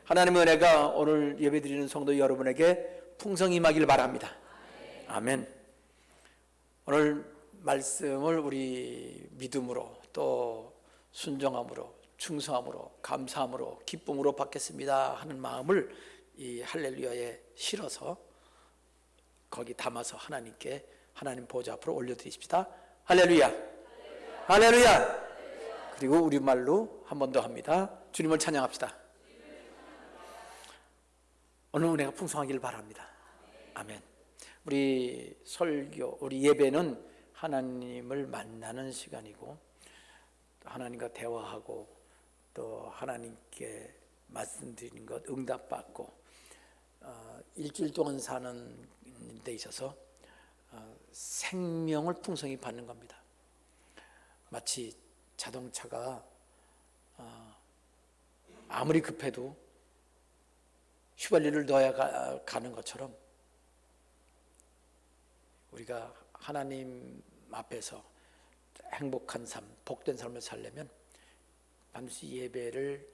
하나님의 은혜가 오늘 예배드리는 성도 여러분에게 풍성히 임하길 바랍니다. 아멘. 오늘 말씀을 우리 믿음으로 또 순종함으로 충성함으로 감사함으로 기쁨으로 받겠습니다 하는 마음을 이 할렐루야에 실어서 거기 담아서 하나님께 하나님 보좌 앞으로 올려드리십시다. 할렐루야, 할렐루야, 할렐루야. 그리고 우리말로 한 번 더 합니다. 주님을 찬양합시다. 오늘 은혜가 풍성하길 바랍니다. 아멘. 우리 설교, 우리 예배는 하나님을 만나는 시간이고 하나님과 대화하고 또 하나님께 말씀드리는 것 응답받고 일주일 동안 사는 데 있어서 생명을 풍성히 받는 겁니다. 마치 자동차가 아무리 급해도 휘발유를 넣어야 가는 것처럼 우리가 하나님 앞에서 행복한 삶, 복된 삶을 살려면 반드시 예배를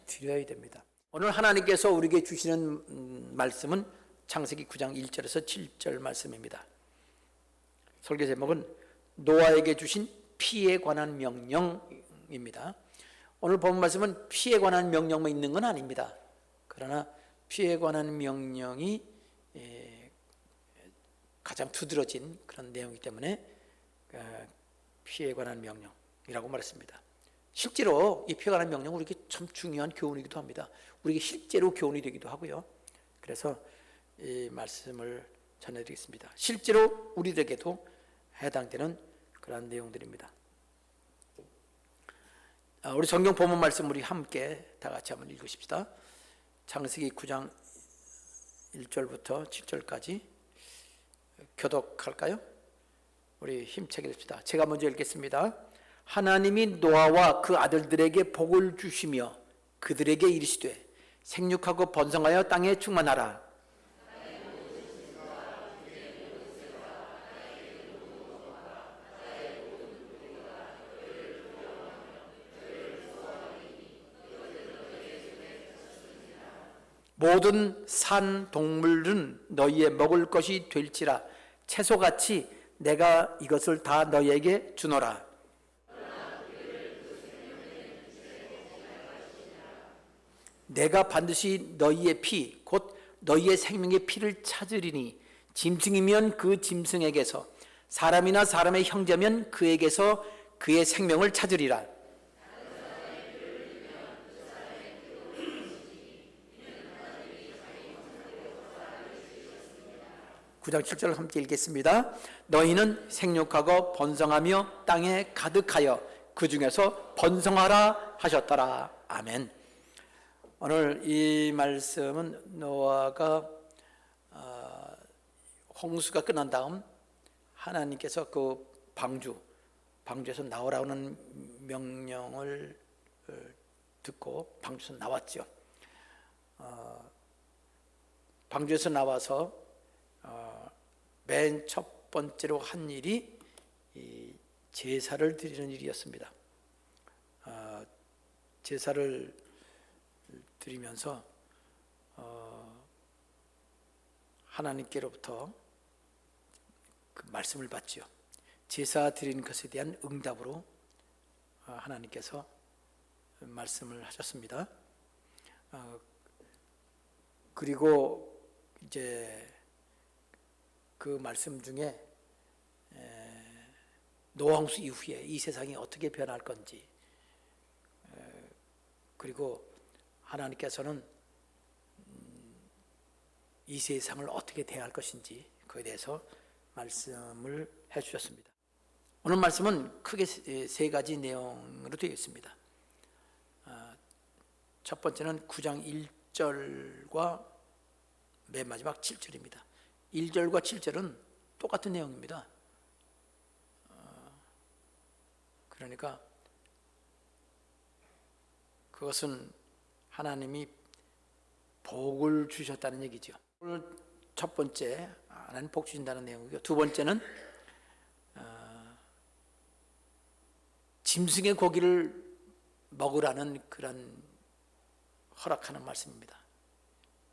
드려야 됩니다. 오늘 하나님께서 우리에게 주시는 말씀은 창세기 9장 1절에서 7절 말씀입니다. 설교 제목은 노아에게 주신 피에 관한 명령입니다. 오늘 본 말씀은 피에 관한 명령만 있는 건 아닙니다. 그러나 피에 관한 명령이 가장 두드러진 그런 내용이기 때문에 피에 관한 명령이라고 말했습니다. 실제로 이 피에 관한 명령은 우리에게 참 중요한 교훈이기도 합니다. 우리에게 실제로 교훈이 되기도 하고요. 그래서 이 말씀을 전해드리겠습니다. 실제로 우리들에게도 해당되는 그런 내용들입니다. 우리 성경 본문 말씀 우리 함께 다 같이 한번 읽으십시다. 창세기 9장 1절부터 7절까지 교독할까요? 우리 힘차게 읽읍시다. 제가 먼저 읽겠습니다. 하나님이 노아와 그 아들들에게 복을 주시며 그들에게 이르시되 생육하고 번성하여 땅에 충만하라. 모든 산 동물은 너희의 먹을 것이 될지라. 채소같이 내가 이것을 다 너희에게 주노라. 내가 반드시 너희의 피, 곧 너희의 생명의 피를 찾으리니 짐승이면 그 짐승에게서, 사람이나 사람의 형제면 그에게서 그의 생명을 찾으리라. 9장 7절을 함께 읽겠습니다. 너희는 생육하고 번성하며 땅에 가득하여 그 중에서 번성하라 하셨더라. 아멘. 오늘 이 말씀은 노아가 홍수가 끝난 다음 하나님께서 그 방주에서 나오라는 명령을 듣고 방주에서 나왔죠. 방주에서 나와서 맨 첫 번째로 한 일이 이 제사를 드리는 일이었습니다. 제사를 드리면서 하나님께로부터 그 말씀을 받죠. 제사 드리는 것에 대한 응답으로 하나님께서 말씀을 하셨습니다. 그리고 이제 그 말씀 중에 노아홍수 이후에 이 세상이 어떻게 변할 건지, 그리고 하나님께서는 이 세상을 어떻게 대할 것인지 그에 대해서 말씀을 해주셨습니다. 오늘 말씀은 크게 세 가지 내용으로 되어 있습니다. 첫 번째는 9장 1절과 맨 마지막 7절입니다. 1절과 7절은 똑같은 내용입니다. 그러니까 그것은 하나님이 복을 주셨다는 얘기죠. 오늘 첫 번째, 하나님 복 주신다는 내용이고요. 두 번째는 짐승의 고기를 먹으라는 그런 허락하는 말씀입니다.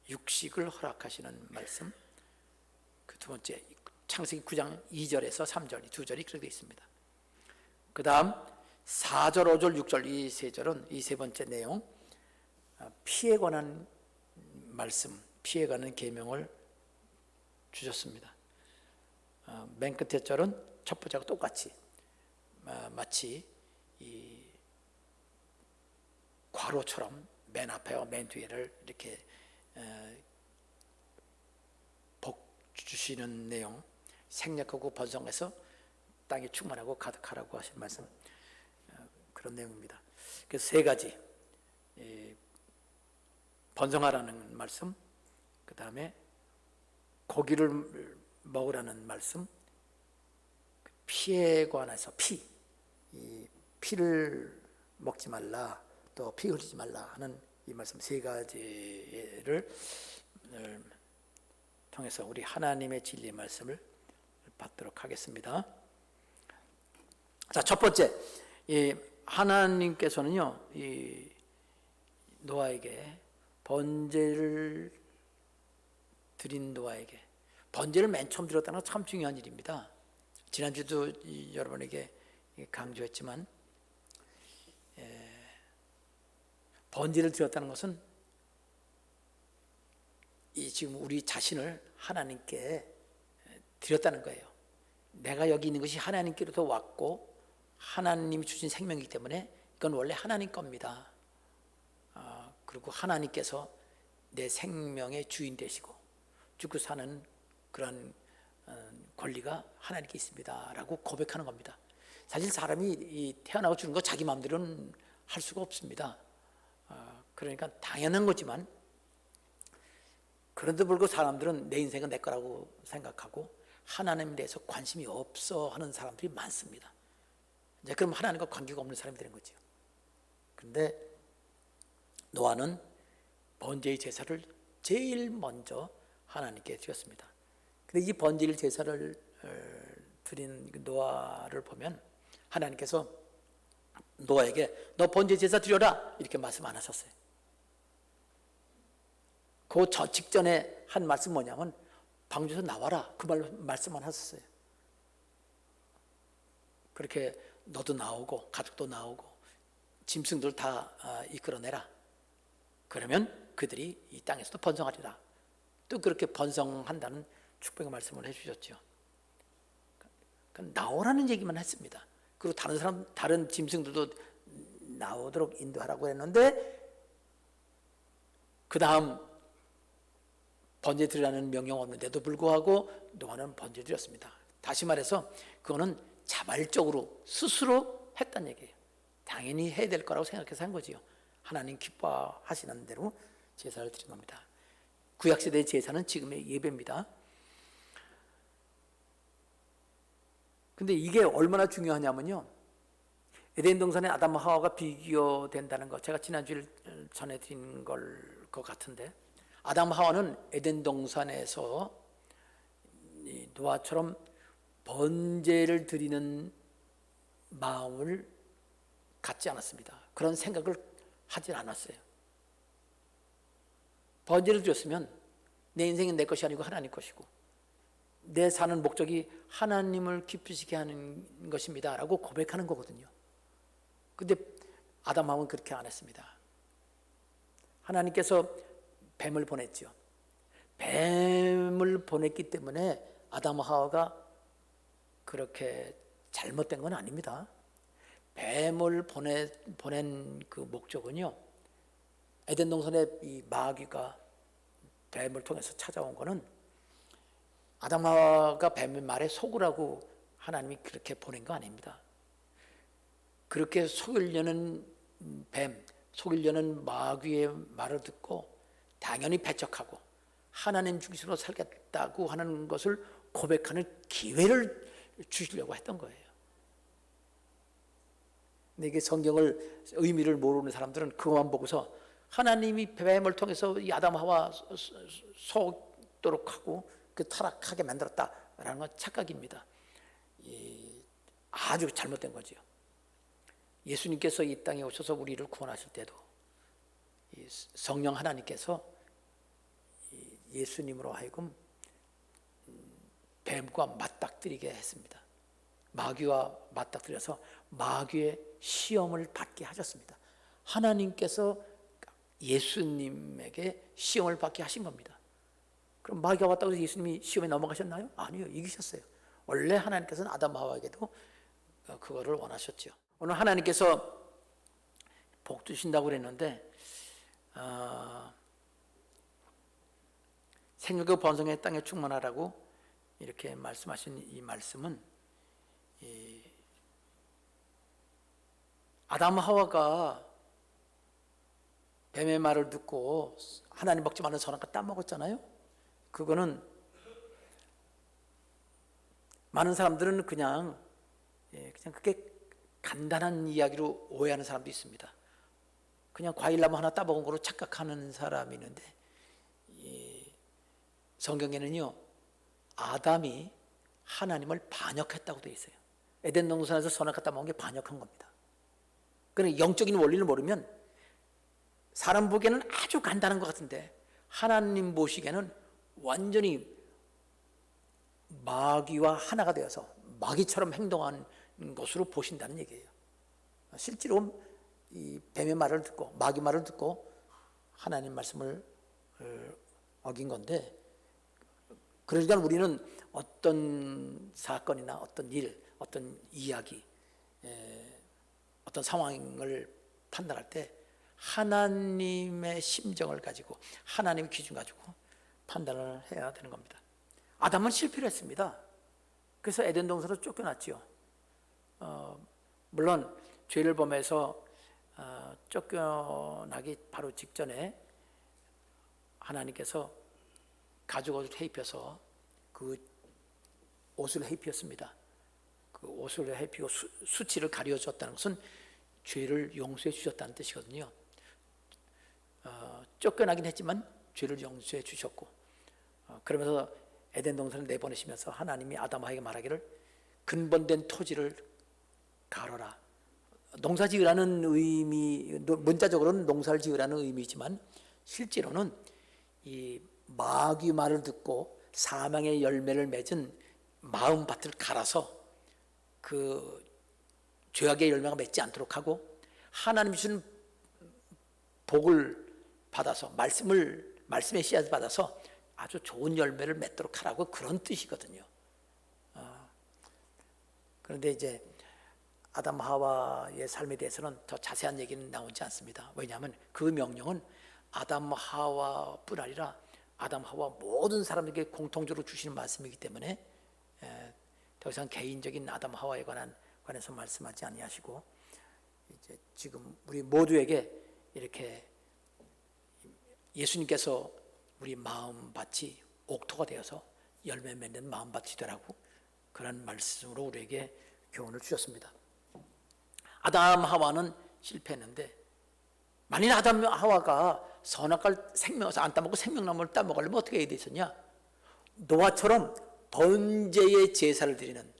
육식을 허락하시는 말씀. 그 두 번째, 창세기 9장 2절에서 3절, 이 두 절이 그렇게 되어 있습니다. 그 다음 4절, 5절, 6절 이 세 절은 이 세 번째 내용, 피에 관한 말씀, 피에 관한 계명을 주셨습니다. 맨 끝에 절은 첫 번째하고 똑같이 마치 이 괄호처럼 맨 앞에와 맨 뒤에를 이렇게 복 주시는 내용, 생략하고 번성해서 땅에 충만하고 가득하라고 하신 말씀, 그런 내용입니다. 그래서 세 가지, 번성하라는 말씀, 그 다음에 고기를 먹으라는 말씀, 피에 관해서 이 피를 먹지 말라, 또 피 흘리지 말라 하는 이 말씀 세 가지를 통해서 우리 하나님의 진리의 말씀을 받도록 하겠습니다. 자, 첫 번째, 이 하나님께서는요, 이 노아에게 번제를 드린 노아에게 번제를 맨 처음 드렸다는 건 참 중요한 일입니다. 지난주도 여러분에게 강조했지만, 번제를 드렸다는 것은 이 지금 우리 자신을 하나님께 드렸다는 거예요. 내가 여기 있는 것이 하나님께로부터 왔고 하나님이 주신 생명이기 때문에 이건 원래 하나님 겁니다. 그리고 하나님께서 내 생명의 주인 되시고 죽고 사는 그런 권리가 하나님께 있습니다 라고 고백하는 겁니다. 사실 사람이 태어나고 주는 거 자기 마음대로는 할 수가 없습니다. 그러니까 당연한 거지만, 그런데도 불구하고 사람들은 내 인생은 내 거라고 생각하고 하나님에 대해서 관심이 없어 하는 사람들이 많습니다. 이제 그럼 하나님과 관계가 없는 사람이 되는 거죠. 그런데 노아는 번제의 제사를 제일 먼저 하나님께 드렸습니다. 근데 이 번제의 제사를 드린 노아를 보면 하나님께서 노아에게 너 번제 제사 드려라 이렇게 말씀 안 하셨어요. 그 저 직전에 한 말씀 뭐냐면 방주에서 나와라, 그 말씀만 하셨어요. 그렇게 너도 나오고 가족도 나오고 짐승들 다 이끌어내라. 그러면 그들이 이 땅에서도 번성하리라. 또 그렇게 번성한다는 축복의 말씀을 해주셨죠. 그러니까 나오라는 얘기만 했습니다. 그리고 다른 짐승들도 나오도록 인도하라고 했는데, 그 다음 번제 드리라는 명령 없는데도 불구하고 노아는 번제 드렸습니다. 다시 말해서 그거는 자발적으로 스스로 했단 얘기예요. 당연히 해야 될 거라고 생각해서 한 거지요. 하나님 기뻐하시는 대로 제사를 드린 겁니다. 구약시대의 제사는 지금의 예배입니다. 근데 이게 얼마나 중요하냐면요, 에덴 동산에 아담과 하와가 비교된다는 것, 제가 지난주에 전해드린 걸 것 같은데, 아담과 하와는 에덴 동산에서 노아처럼 번제를 드리는 마음을 갖지 않았습니다. 그런 생각을 하질 않았어요. 번제를 드렸으면 내 인생은 내 것이 아니고 하나님 것이고 내 사는 목적이 하나님을 기쁘시게 하는 것입니다 라고 고백하는 거거든요. 근데 아담 하와는 그렇게 안 했습니다. 하나님께서 뱀을 보냈죠. 뱀을 보냈기 때문에 아담 하와가 그렇게 잘못된 건 아닙니다. 뱀을 보낸 그 목적은요, 에덴 동산에 이 마귀가 뱀을 통해서 찾아온 거는 아담 하와가 뱀의 말에 속으라고 하나님이 그렇게 보낸 거 아닙니다. 그렇게 속이려는 뱀, 속이려는 마귀의 말을 듣고 당연히 배척하고 하나님 중심으로 살겠다고 하는 것을 고백하는 기회를 주시려고 했던 거예요. 근데 이게 성경을 의미를 모르는 사람들은 그것만 보고서 하나님이 뱀을 통해서 이 아담 하와 속도록 하고 그 타락하게 만들었다라는 건 착각입니다. 아주 잘못된 거죠. 예수님께서 이 땅에 오셔서 우리를 구원하실 때도 이 성령 하나님께서 예수님으로 하여금 뱀과 맞닥뜨리게 했습니다. 마귀와 맞닥뜨려서 마귀의 시험을 받게 하셨습니다. 하나님께서 예수님에게 시험을 받게 하신 겁니다. 그럼 마귀가 왔다고 해서 예수님이 시험에 넘어가셨나요? 아니요, 이기셨어요. 원래 하나님께서는 아담 하와에게도 그거를 원하셨죠. 오늘 하나님께서 복 주신다고 그랬는데 생육의 번성의 땅에 충만하라고 이렇게 말씀하신 이 말씀은 아담 하와가 뱀의 말을 듣고 하나님 먹지 말라는 선악과 따먹었잖아요. 그거는 많은 사람들은 그냥 그게 간단한 이야기로 오해하는 사람도 있습니다. 그냥 과일나무 하나 따먹은 거로 착각하는 사람이 있는데 성경에는요 아담이 하나님을 반역했다고 되어 있어요. 에덴 동산에서 선악과 따먹은 게 반역한 겁니다. 그러니까 영적인 원리를 모르면 사람 보기에는 아주 간단한 것 같은데 하나님 보시기에는 완전히 마귀와 하나가 되어서 마귀처럼 행동하는 것으로 보신다는 얘기예요. 실제로 이 뱀의 말을 듣고 마귀 말을 듣고 하나님 말씀을 어긴 건데, 그러니까 우리는 어떤 사건이나 어떤 일, 어떤 이야기, 어떤 상황을 판단할 때 하나님의 심정을 가지고 하나님의 기준 가지고 판단을 해야 되는 겁니다. 아담은 실패를 했습니다. 그래서 에덴 동산으로 쫓겨났죠. 물론 죄를 범해서 쫓겨나기 바로 직전에 하나님께서 가죽옷을 해입혀서 그 옷을 해입혔습니다. 그 옷을 해입히고 수치를 가려줬다는 것은 죄를 용서해 주셨다는 뜻이거든요. 쫓겨나긴 했지만 죄를 용서해 주셨고, 그러면서 에덴 동산을 내보내시면서 하나님이 아담에게 말하기를 근본된 토지를 가로라. 농사 지으라는 의미, 문자적으로는 농사를 지으라는 의미지만 실제로는 이 마귀 말을 듣고 사망의 열매를 맺은 마음밭을 갈아서 그 죄악의 열매가 맺지 않도록 하고 하나님 주신 복을 받아서 말씀의 씨앗을 받아서 아주 좋은 열매를 맺도록 하라고, 그런 뜻이거든요. 그런데 이제 아담 하와의 삶에 대해서는 더 자세한 얘기는 나오지 않습니다. 왜냐하면 그 명령은 아담 하와뿐 아니라 아담 하와 모든 사람에게 공통적으로 주시는 말씀이기 때문에 더 이상 개인적인 아담 하와에 관해서 말씀하지 아니하시고 이제 지금 우리 모두에게 이렇게 예수님께서 우리 마음밭이 옥토가 되어서 열매 맺는 마음밭이 되라고 그런 말씀으로 우리에게 교훈을 주셨습니다. 아담 하와는 실패했는데 만일 아담 하와가 선악과를 안 따먹고 생명나무를 따먹으려면 어떻게 해야 되었냐? 노아처럼 번제의 제사를 드리는,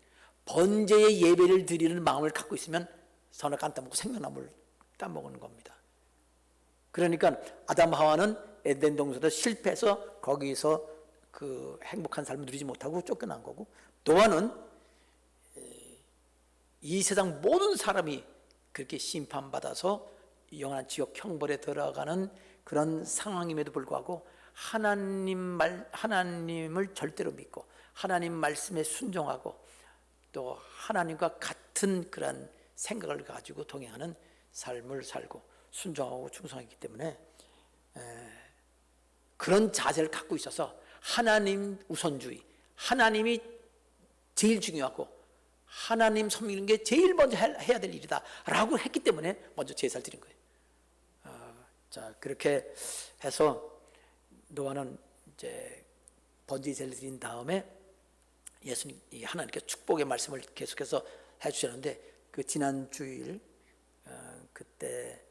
번제의 예배를 드리는 마음을 갖고 있으면 선악과 안 따먹고 생명나무를 따먹는 겁니다. 그러니까 아담 하와는 에덴 동산에서 실패해서 거기서 그 행복한 삶을 누리지 못하고 쫓겨난 거고, 노아는 이 세상 모든 사람이 그렇게 심판받아서 영원한 지옥 형벌에 들어가는 그런 상황임에도 불구하고 하나님을 절대로 믿고 하나님 말씀에 순종하고 또 하나님과 같은 그런 생각을 가지고 동행하는 삶을 살고 순종하고 충성했기 때문에 그런 자세를 갖고 있어서 하나님 우선주의, 하나님이 제일 중요하고 하나님 섬기는 게 제일 먼저 해야 될 일이다 라고 했기 때문에 먼저 제사를 드린 거예요. 자, 그렇게 해서 노아는 이제 번제제를 드린 다음에 예수님, 하나님께 축복의 말씀을 계속해서 해주셨는데 그 지난 주일 그때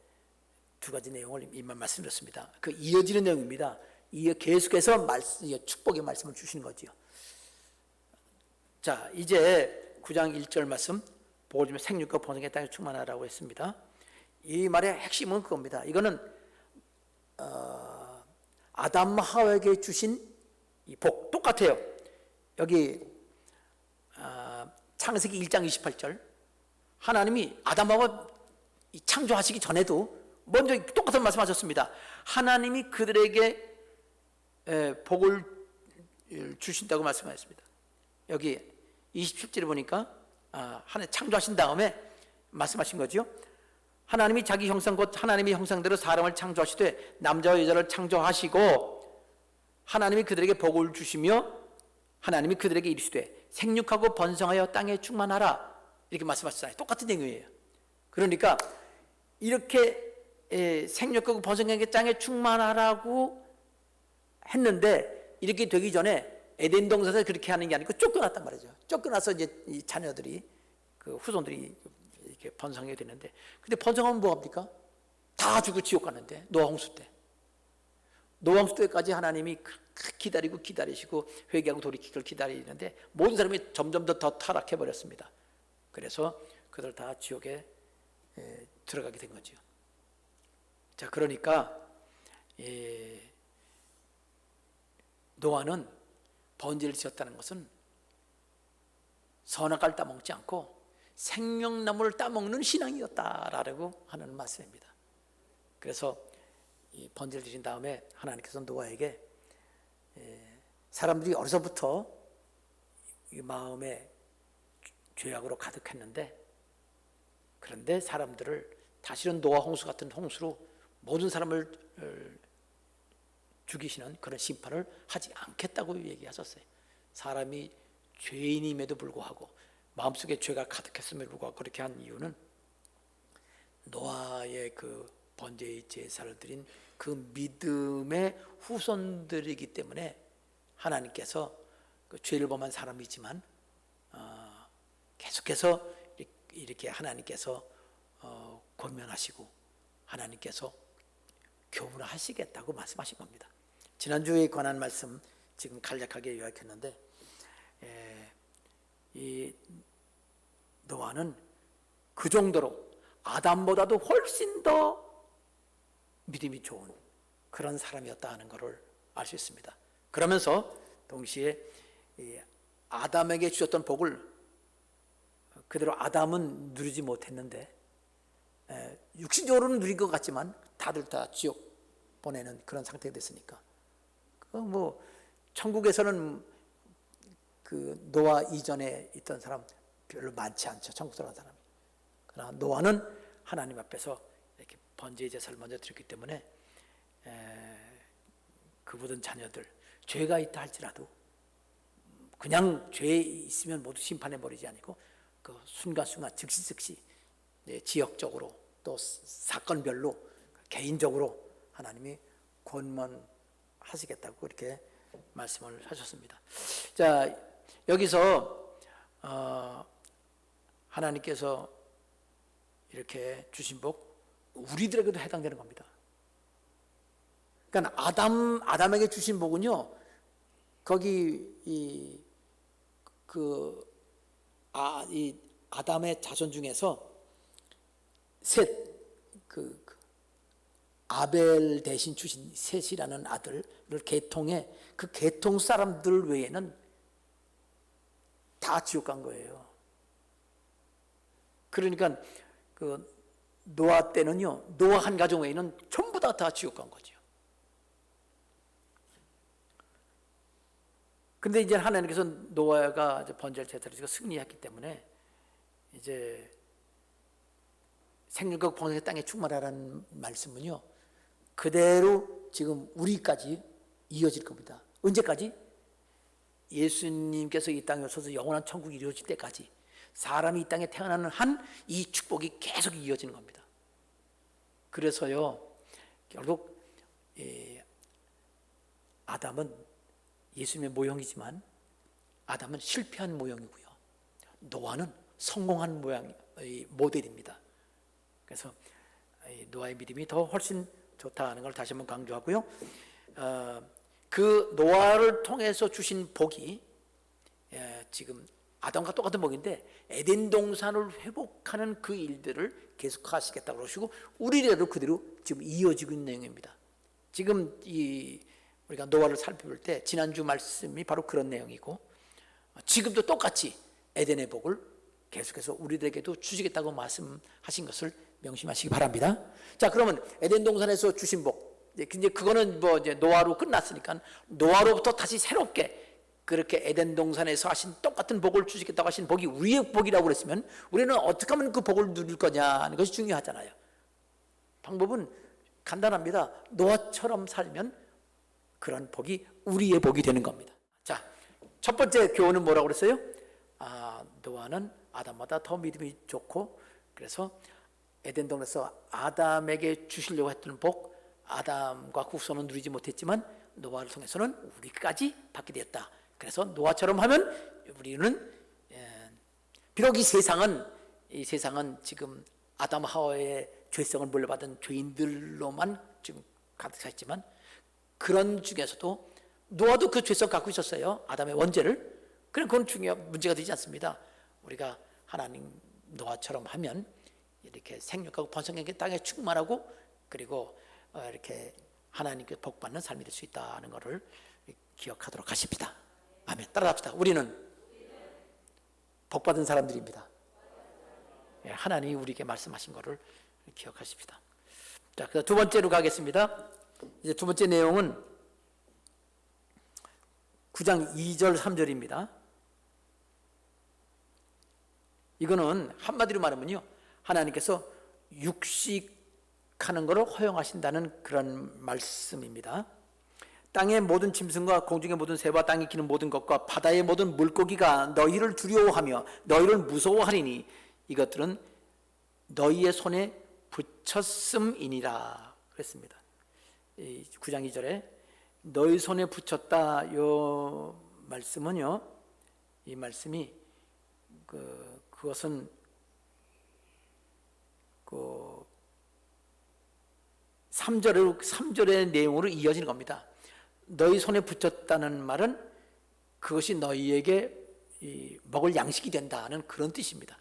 두 가지 내용을 이만 말씀드렸습니다. 그 이어지는 내용입니다. 계속해서 축복의 말씀을 주시는 거지요. 자, 이제 9장 1절 말씀, 복을 주며 생육과 번성의 땅에 충만하라고 했습니다. 이 말의 핵심은 그겁니다. 이거는 아담 하와에게 주신 이 복 똑같아요. 여기 창세기 1장 28절 하나님이 아담 하와 창조하시기 전에도 먼저 똑같은 말씀하셨습니다. 하나님이 그들에게 복을 주신다고 말씀하셨습니다. 여기 27절에 보니까 하나님 창조하신 다음에 말씀하신 거죠. 하나님이 자기 형상 곧 하나님의 형상대로 사람을 창조하시되 남자와 여자를 창조하시고 하나님이 그들에게 복을 주시며 하나님이 그들에게 이르시되 생육하고 번성하여 땅에 충만하라 이렇게 말씀하셨잖아요. 똑같은 내용이에요. 그러니까 이렇게 생육하고 번성하게 땅에 충만하라고 했는데 이렇게 되기 전에 에덴 동산에서 그렇게 하는 게 아니고 쫓겨났단 말이죠. 쫓겨나서 이제 이 자녀들이 그 후손들이 이렇게 번성하게 되는데 근데 번성하면 뭐합니까? 다 죽고 지옥 가는데 노아 홍수 때 노아 홍수 때까지 하나님이 기다리고 기다리시고 회개하고 돌이키기를 기다리는데 모든 사람이 점점 더 타락해 버렸습니다. 그래서 그들 다 지옥에 들어가게 된 거죠. 자, 그러니까 노아는 번제를 지었다는 것은 선악과를 따먹지 않고 생명나무를 따먹는 신앙이었다라고 하는 말씀입니다. 그래서 이 번제를 드린 다음에 하나님께서 노아에게 사람들이 어려서부터 이 마음에 죄악으로 가득했는데 그런데 사람들을 다시는 노아 홍수 같은 홍수로 모든 사람을 죽이시는 그런 심판을 하지 않겠다고 얘기하셨어요. 사람이 죄인임에도 불구하고 마음속에 죄가 가득했음에도 불구하고 그렇게 한 이유는 노아의 그 번제의 제사를 드린 그 믿음의 후손들이기 때문에 하나님께서 그 죄를 범한 사람이지만 계속해서 이렇게 하나님께서 권면하시고 하나님께서 교훈을 하시겠다고 말씀하신 겁니다. 지난주에 관한 말씀 지금 간략하게 요약했는데 이 노아는 그 정도로 아담보다도 훨씬 더 믿음이 좋은 그런 사람이었다 하는 것을 알 수 있습니다. 그러면서 동시에 이 아담에게 주셨던 복을 그대로 아담은 누리지 못했는데 육신적으로는 누린 것 같지만 다들 다 지옥 보내는 그런 상태가 됐으니까 뭐 천국에서는 그 노아 이전에 있던 사람 별로 많지 않죠. 천국 들어간 사람이. 그러나 노아는 하나님 앞에서 이렇게 번제의 제사를 먼저 드렸기 때문에 그 모든 자녀들 죄가 있다 할지라도 그냥 죄에 있으면 모두 심판해 버리지 아니고 그 순간순간 즉시 지역적으로 또 사건별로 개인적으로 하나님이 권면하시겠다고 이렇게 말씀을 하셨습니다. 자, 여기서 하나님께서 이렇게 주신 복 우리들에게도 해당되는 겁니다. 그러니까 아담에게 주신 복은요, 거기 이 아담의 자손 중에서 아벨 대신 주신 셋이라는 아들을 계통해 그 계통 사람들 외에는 다 지옥 간 거예요. 그러니까 그 노아 때는요, 노아 한 가정 외에는 전부 다 지옥 간 거죠. 근데 이제 하나님께서 노아가 번제를 제사를 승리했기 때문에 이제 생육과 번성의 땅에 충만하라는 말씀은요, 그대로 지금 우리까지 이어질 겁니다. 언제까지? 예수님께서 이 땅에 오셔서 영원한 천국이 이루어질 때까지 사람이 이 땅에 태어나는 한 이 축복이 계속 이어지는 겁니다. 그래서요, 결국 아담은 예수님의 모형이지만 아담은 실패한 모형이고요, 노아는 성공한 모양의 모델입니다. 그래서 노아의 믿음이 더 훨씬 좋다 하는 걸 다시 한번 강조하고요. 그 노아를 통해서 주신 복이 지금 아담과 똑같은 복인데 에덴 동산을 회복하는 그 일들을 계속 하시겠다고 그러시고 우리에게도 그대로 지금 이어지고 있는 내용입니다. 지금 우리가 노아를 살펴볼 때 지난주 말씀이 바로 그런 내용이고, 지금도 똑같이 에덴의 복을 계속해서 우리들에게도 주시겠다고 말씀하신 것을 명심하시기 바랍니다. 자, 그러면 에덴 동산에서 주신 복, 이제 그거는 뭐 이제 노아로 끝났으니까 노아로부터 다시 새롭게 그렇게 에덴 동산에서 하신 똑같은 복을 주시겠다고 하신 복이 우리의 복이라고 그랬으면 우리는 어떻게 하면 그 복을 누릴 거냐는 것이 중요하잖아요. 방법은 간단합니다. 노아처럼 살면 그런 복이 우리의 복이 되는 겁니다. 자, 첫 번째 교훈은 뭐라고 그랬어요? 노아는 아담보다 더 믿음이 좋고, 그래서 에덴 동산에서 아담에게 주시려고 했던 복, 아담과 그 후손은 누리지 못했지만 노아를 통해서는 우리까지 받게 되었다. 그래서 노아처럼 하면 우리는 비록 이 세상은 지금 아담 하와의 죄성을 물려받은 죄인들로만 지금 가득 차 있지만, 그런 중에서도 노아도 그 죄성 갖고 있었어요. 아담의 원죄를. 그건 문제가 되지 않습니다. 우리가 하나님 노아처럼 하면 이렇게 생육하고 번성하게 땅에 충만하고, 그리고 이렇게 하나님께 복 받는 삶이 될 수 있다는 것을 기억하도록 하십니다. 아멘. 따라합시다. 우리는 복 받은 사람들입니다. 하나님이 우리에게 말씀하신 것을 기억하십시다. 자, 그래서 두 번째로 가겠습니다. 이제 두 번째 내용은 9장 2절 3절입니다. 이거는 한마디로 말하면요, 하나님께서 육식하는 것을 허용하신다는 그런 말씀입니다. 땅의 모든 짐승과 공중의 모든 새와 땅에 기는 모든 것과 바다의 모든 물고기가 너희를 두려워하며 너희를 무서워하리니 이것들은 너희의 손에 붙였음이니라 그랬습니다. 9장 2절에 너희 손에 붙였다, 요 말씀은요, 이 말씀이 그것은 3절의 내용으로 이어지는 겁니다. 너희 손에 붙였다는 말은 그것이 너희에게 먹을 양식이 된다는 그런 뜻입니다.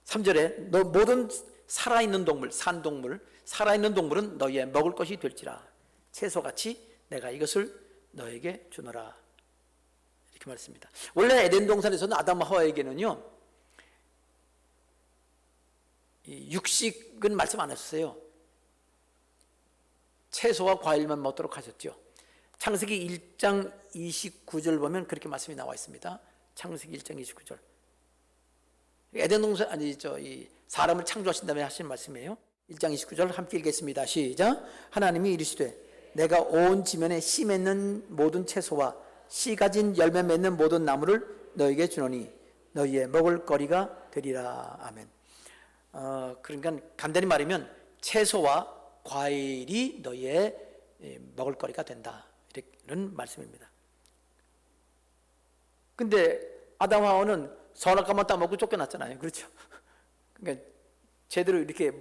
3절에 모든 살아있는 동물, 산동물, 살아있는 동물은 너희의 먹을 것이 될지라, 채소같이 내가 이것을 너에게 주노라, 이렇게 말했습니다. 원래 에덴 동산에서는 아담과 하와에게는요, 육식은 말씀 안 했어요. 채소와 과일만 먹도록 하셨죠. 창세기 1장 29절 보면 그렇게 말씀이 나와 있습니다. 창세기 1장 29절. 에덴 동산, 이 사람을 창조하신 다음에 하신 말씀이에요. 1장 29절 함께 읽겠습니다. 시작. 하나님이 이르시되 내가 온 지면에 씨 맺는 모든 채소와 씨 가진 열매 맺는 모든 나무를 너에게 주노니 너희의 먹을 거리가 되리라. 아멘. 그러니까 간단히 말하면 채소와 과일이 너희의 먹을 거리가 된다, 이런 말씀입니다. 근데 아담 하와는 선악과만 따먹고 쫓겨났잖아요. 그렇죠? 그러니까 제대로 이렇게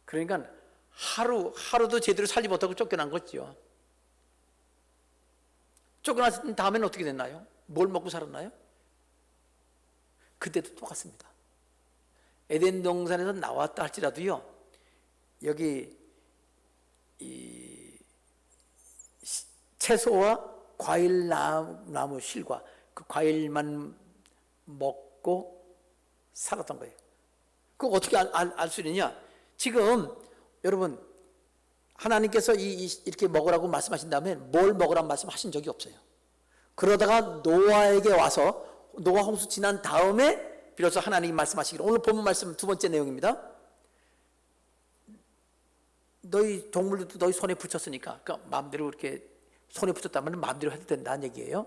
그러니까 하루도 제대로 살지 못하고 쫓겨난 거죠. 쫓겨났을 다음에는 어떻게 됐나요? 뭘 먹고 살았나요? 그때도 똑같습니다. 에덴 동산에서 나왔다 할지라도요, 여기 이 채소와 과일 나무 실과 그 과일만 먹고 살았던 거예요. 그거 어떻게 알 수 있느냐? 지금 여러분, 하나님께서 이렇게 먹으라고 말씀하신 다음에 뭘 먹으라고 말씀하신 적이 없어요. 그러다가 노아에게 와서 노아 홍수 지난 다음에 비로소 하나님이 말씀하시기를, 오늘 본문 말씀 두 번째 내용입니다. 너희 동물들도 너희 손에 붙였으니까, 그러니까 마음대로 이렇게 손에 붙였다면 마음대로 해도 된다는 얘기예요.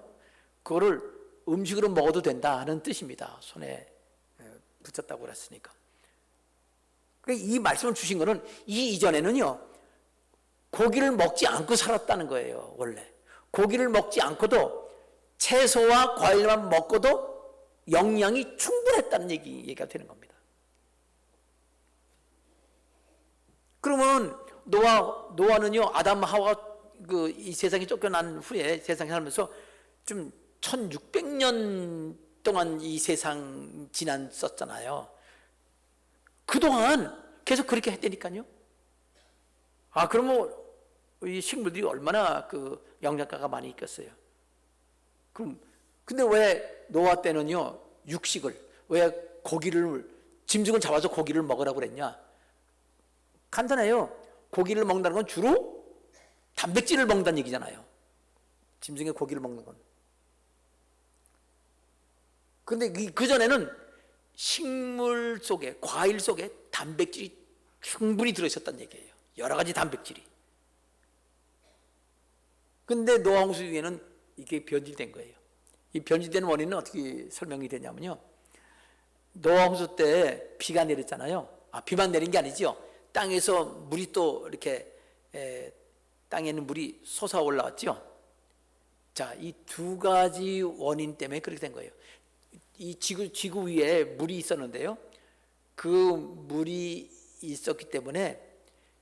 그거를 음식으로 먹어도 된다는 뜻입니다. 손에 붙였다고 그랬으니까. 이 말씀을 주신 거는 이 이전에는요, 고기를 먹지 않고 살았다는 거예요. 원래 고기를 먹지 않고도 채소와 과일만 먹고도 영양이 충분했다는 얘기가 되는 겁니다. 그러면 노아는요, 아담 하와 이 세상에 쫓겨난 후에 세상에 살면서 좀 1600년 동안 이 세상 지났었잖아요. 그동안 계속 그렇게 했다니까요. 그러면 이 식물들이 얼마나 그 영양가가 많이 있겠어요. 그럼 근데 왜 노아 때는요 육식을, 왜 고기를, 짐승을 잡아서 고기를 먹으라고 그랬냐? 간단해요. 고기를 먹는다는 건 주로 단백질을 먹는다는 얘기잖아요. 짐승의 고기를 먹는 건. 근데 그전에는 식물 속에, 과일 속에 단백질이 충분히 들어있었다는 얘기예요. 여러 가지 단백질이. 근데 노아홍수 중에는 이게 변질된 거예요. 이 변질된 원인은 어떻게 설명이 되냐면요, 노아홍수 때 비가 내렸잖아요. 비만 내린 게 아니죠. 땅에서 물이 또 이렇게 땅에 있는 물이 솟아 올라왔죠. 자, 이 두 가지 원인 때문에 그렇게 된 거예요. 이 지구 위에 물이 있었는데요, 그 물이 있었기 때문에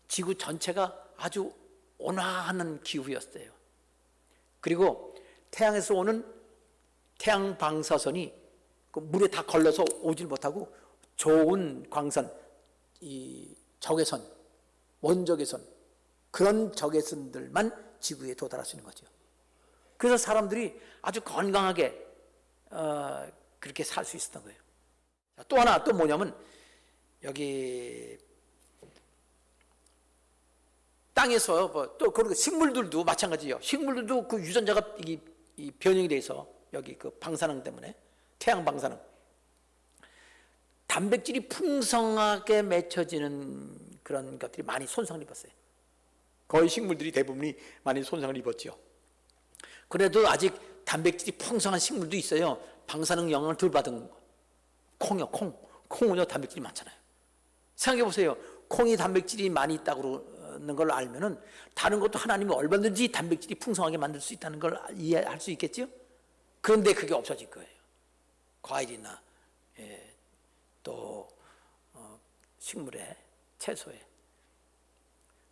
지구 전체가 아주 온화한 기후였어요. 그리고 태양에서 오는 태양 방사선이 그 물에 다 걸려서 오질 못하고 좋은 광선, 이 적외선, 원적외선, 그런 적외선들만 지구에 도달할 수 있는 거죠. 그래서 사람들이 아주 건강하게 그렇게 살 수 있었던 거예요. 또 하나, 또 뭐냐면 여기 땅에서 또 그리고 식물들도 마찬가지예요. 식물들도 그 유전자가 이 변형이 돼서 여기 그 방사능 때문에, 태양 방사능, 단백질이 풍성하게 맺혀지는 그런 것들이 많이 손상을 입었어요. 거의 식물들이 대부분이 많이 손상을 입었죠. 그래도 아직 단백질이 풍성한 식물도 있어요. 방사능 영향을 덜 받은 콩이요. 콩은요 단백질이 많잖아요. 생각해 보세요. 콩이 단백질이 많이 있다고 그러는 걸 알면은 다른 것도 하나님이 얼마든지 단백질이 풍성하게 만들 수 있다는 걸 이해할 수 있겠죠. 그런데 그게 없어질 거예요. 과일이나 또 식물에, 채소에.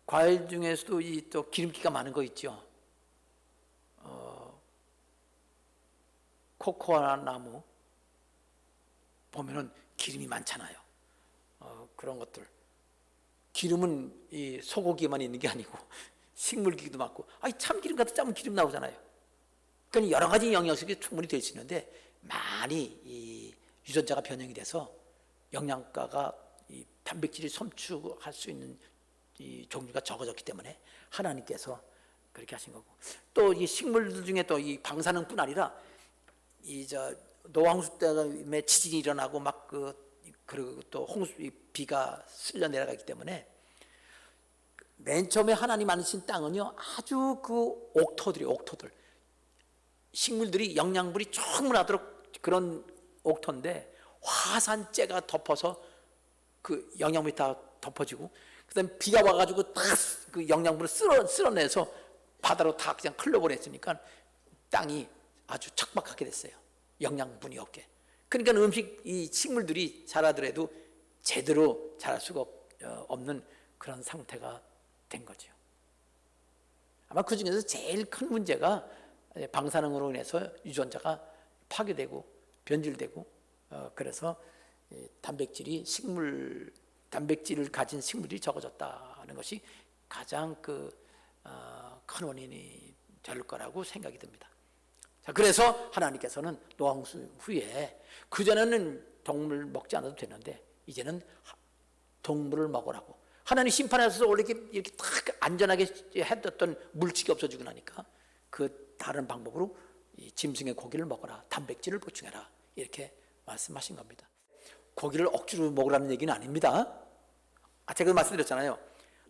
과일 중에서도 또 기름기가 많은 거 있죠. 코코아 나무 보면은 기름이 많잖아요. 그런 것들. 기름은 이 소고기에만 있는 게 아니고 식물기도 많고, 참기름 같은 짜면 기름 나오잖아요. 그러니까 여러 가지 영양소가 충분히 될 수 있는데 많이 이 유전자가 변형이 돼서 영양가가, 이 단백질이 섭취할 수 있는 이 종류가 적어졌기 때문에 하나님께서 그렇게 하신 거고, 또 이 식물들 중에 또 이 방사능뿐 아니라 노아홍수 때문에 지진이 일어나고 막 그리고 또 비가 쓸려 내려가기 때문에 맨 처음에 하나님 만드신 땅은요 아주 그 옥토들, 식물들이 영양분이 충분하도록 그런 옥토인데 화산재가 덮어서 그 영양분이 다 덮어지고, 그다음에 비가 와가지고 다 그 영양분을 쓸어내서 바다로 다 그냥 흘러보냈으니까 땅이 아주 척박하게 됐어요. 영양분이 없게. 그러니까 이 식물들이 자라더라도 제대로 자랄 수가 없는 그런 상태가 된 거죠. 아마 그 중에서 제일 큰 문제가 방사능으로 인해서 유전자가 파괴되고 변질되고, 그래서 단백질을 가진 식물이 적어졌다는 것이 가장 큰 원인이 될 거라고 생각이 듭니다. 자, 그래서 하나님께서는 노아홍수 후에, 그전에는 동물 먹지 않아도 되는데 이제는 동물을 먹으라고, 하나님 심판하셔서 원래 이렇게 딱 안전하게 해뒀던 물질이 없어지고 나니까 그 다른 방법으로 이 짐승의 고기를 먹어라, 단백질을 보충해라, 이렇게 말씀하신 겁니다. 고기를 억지로 먹으라는 얘기는 아닙니다. 제가 말씀드렸잖아요.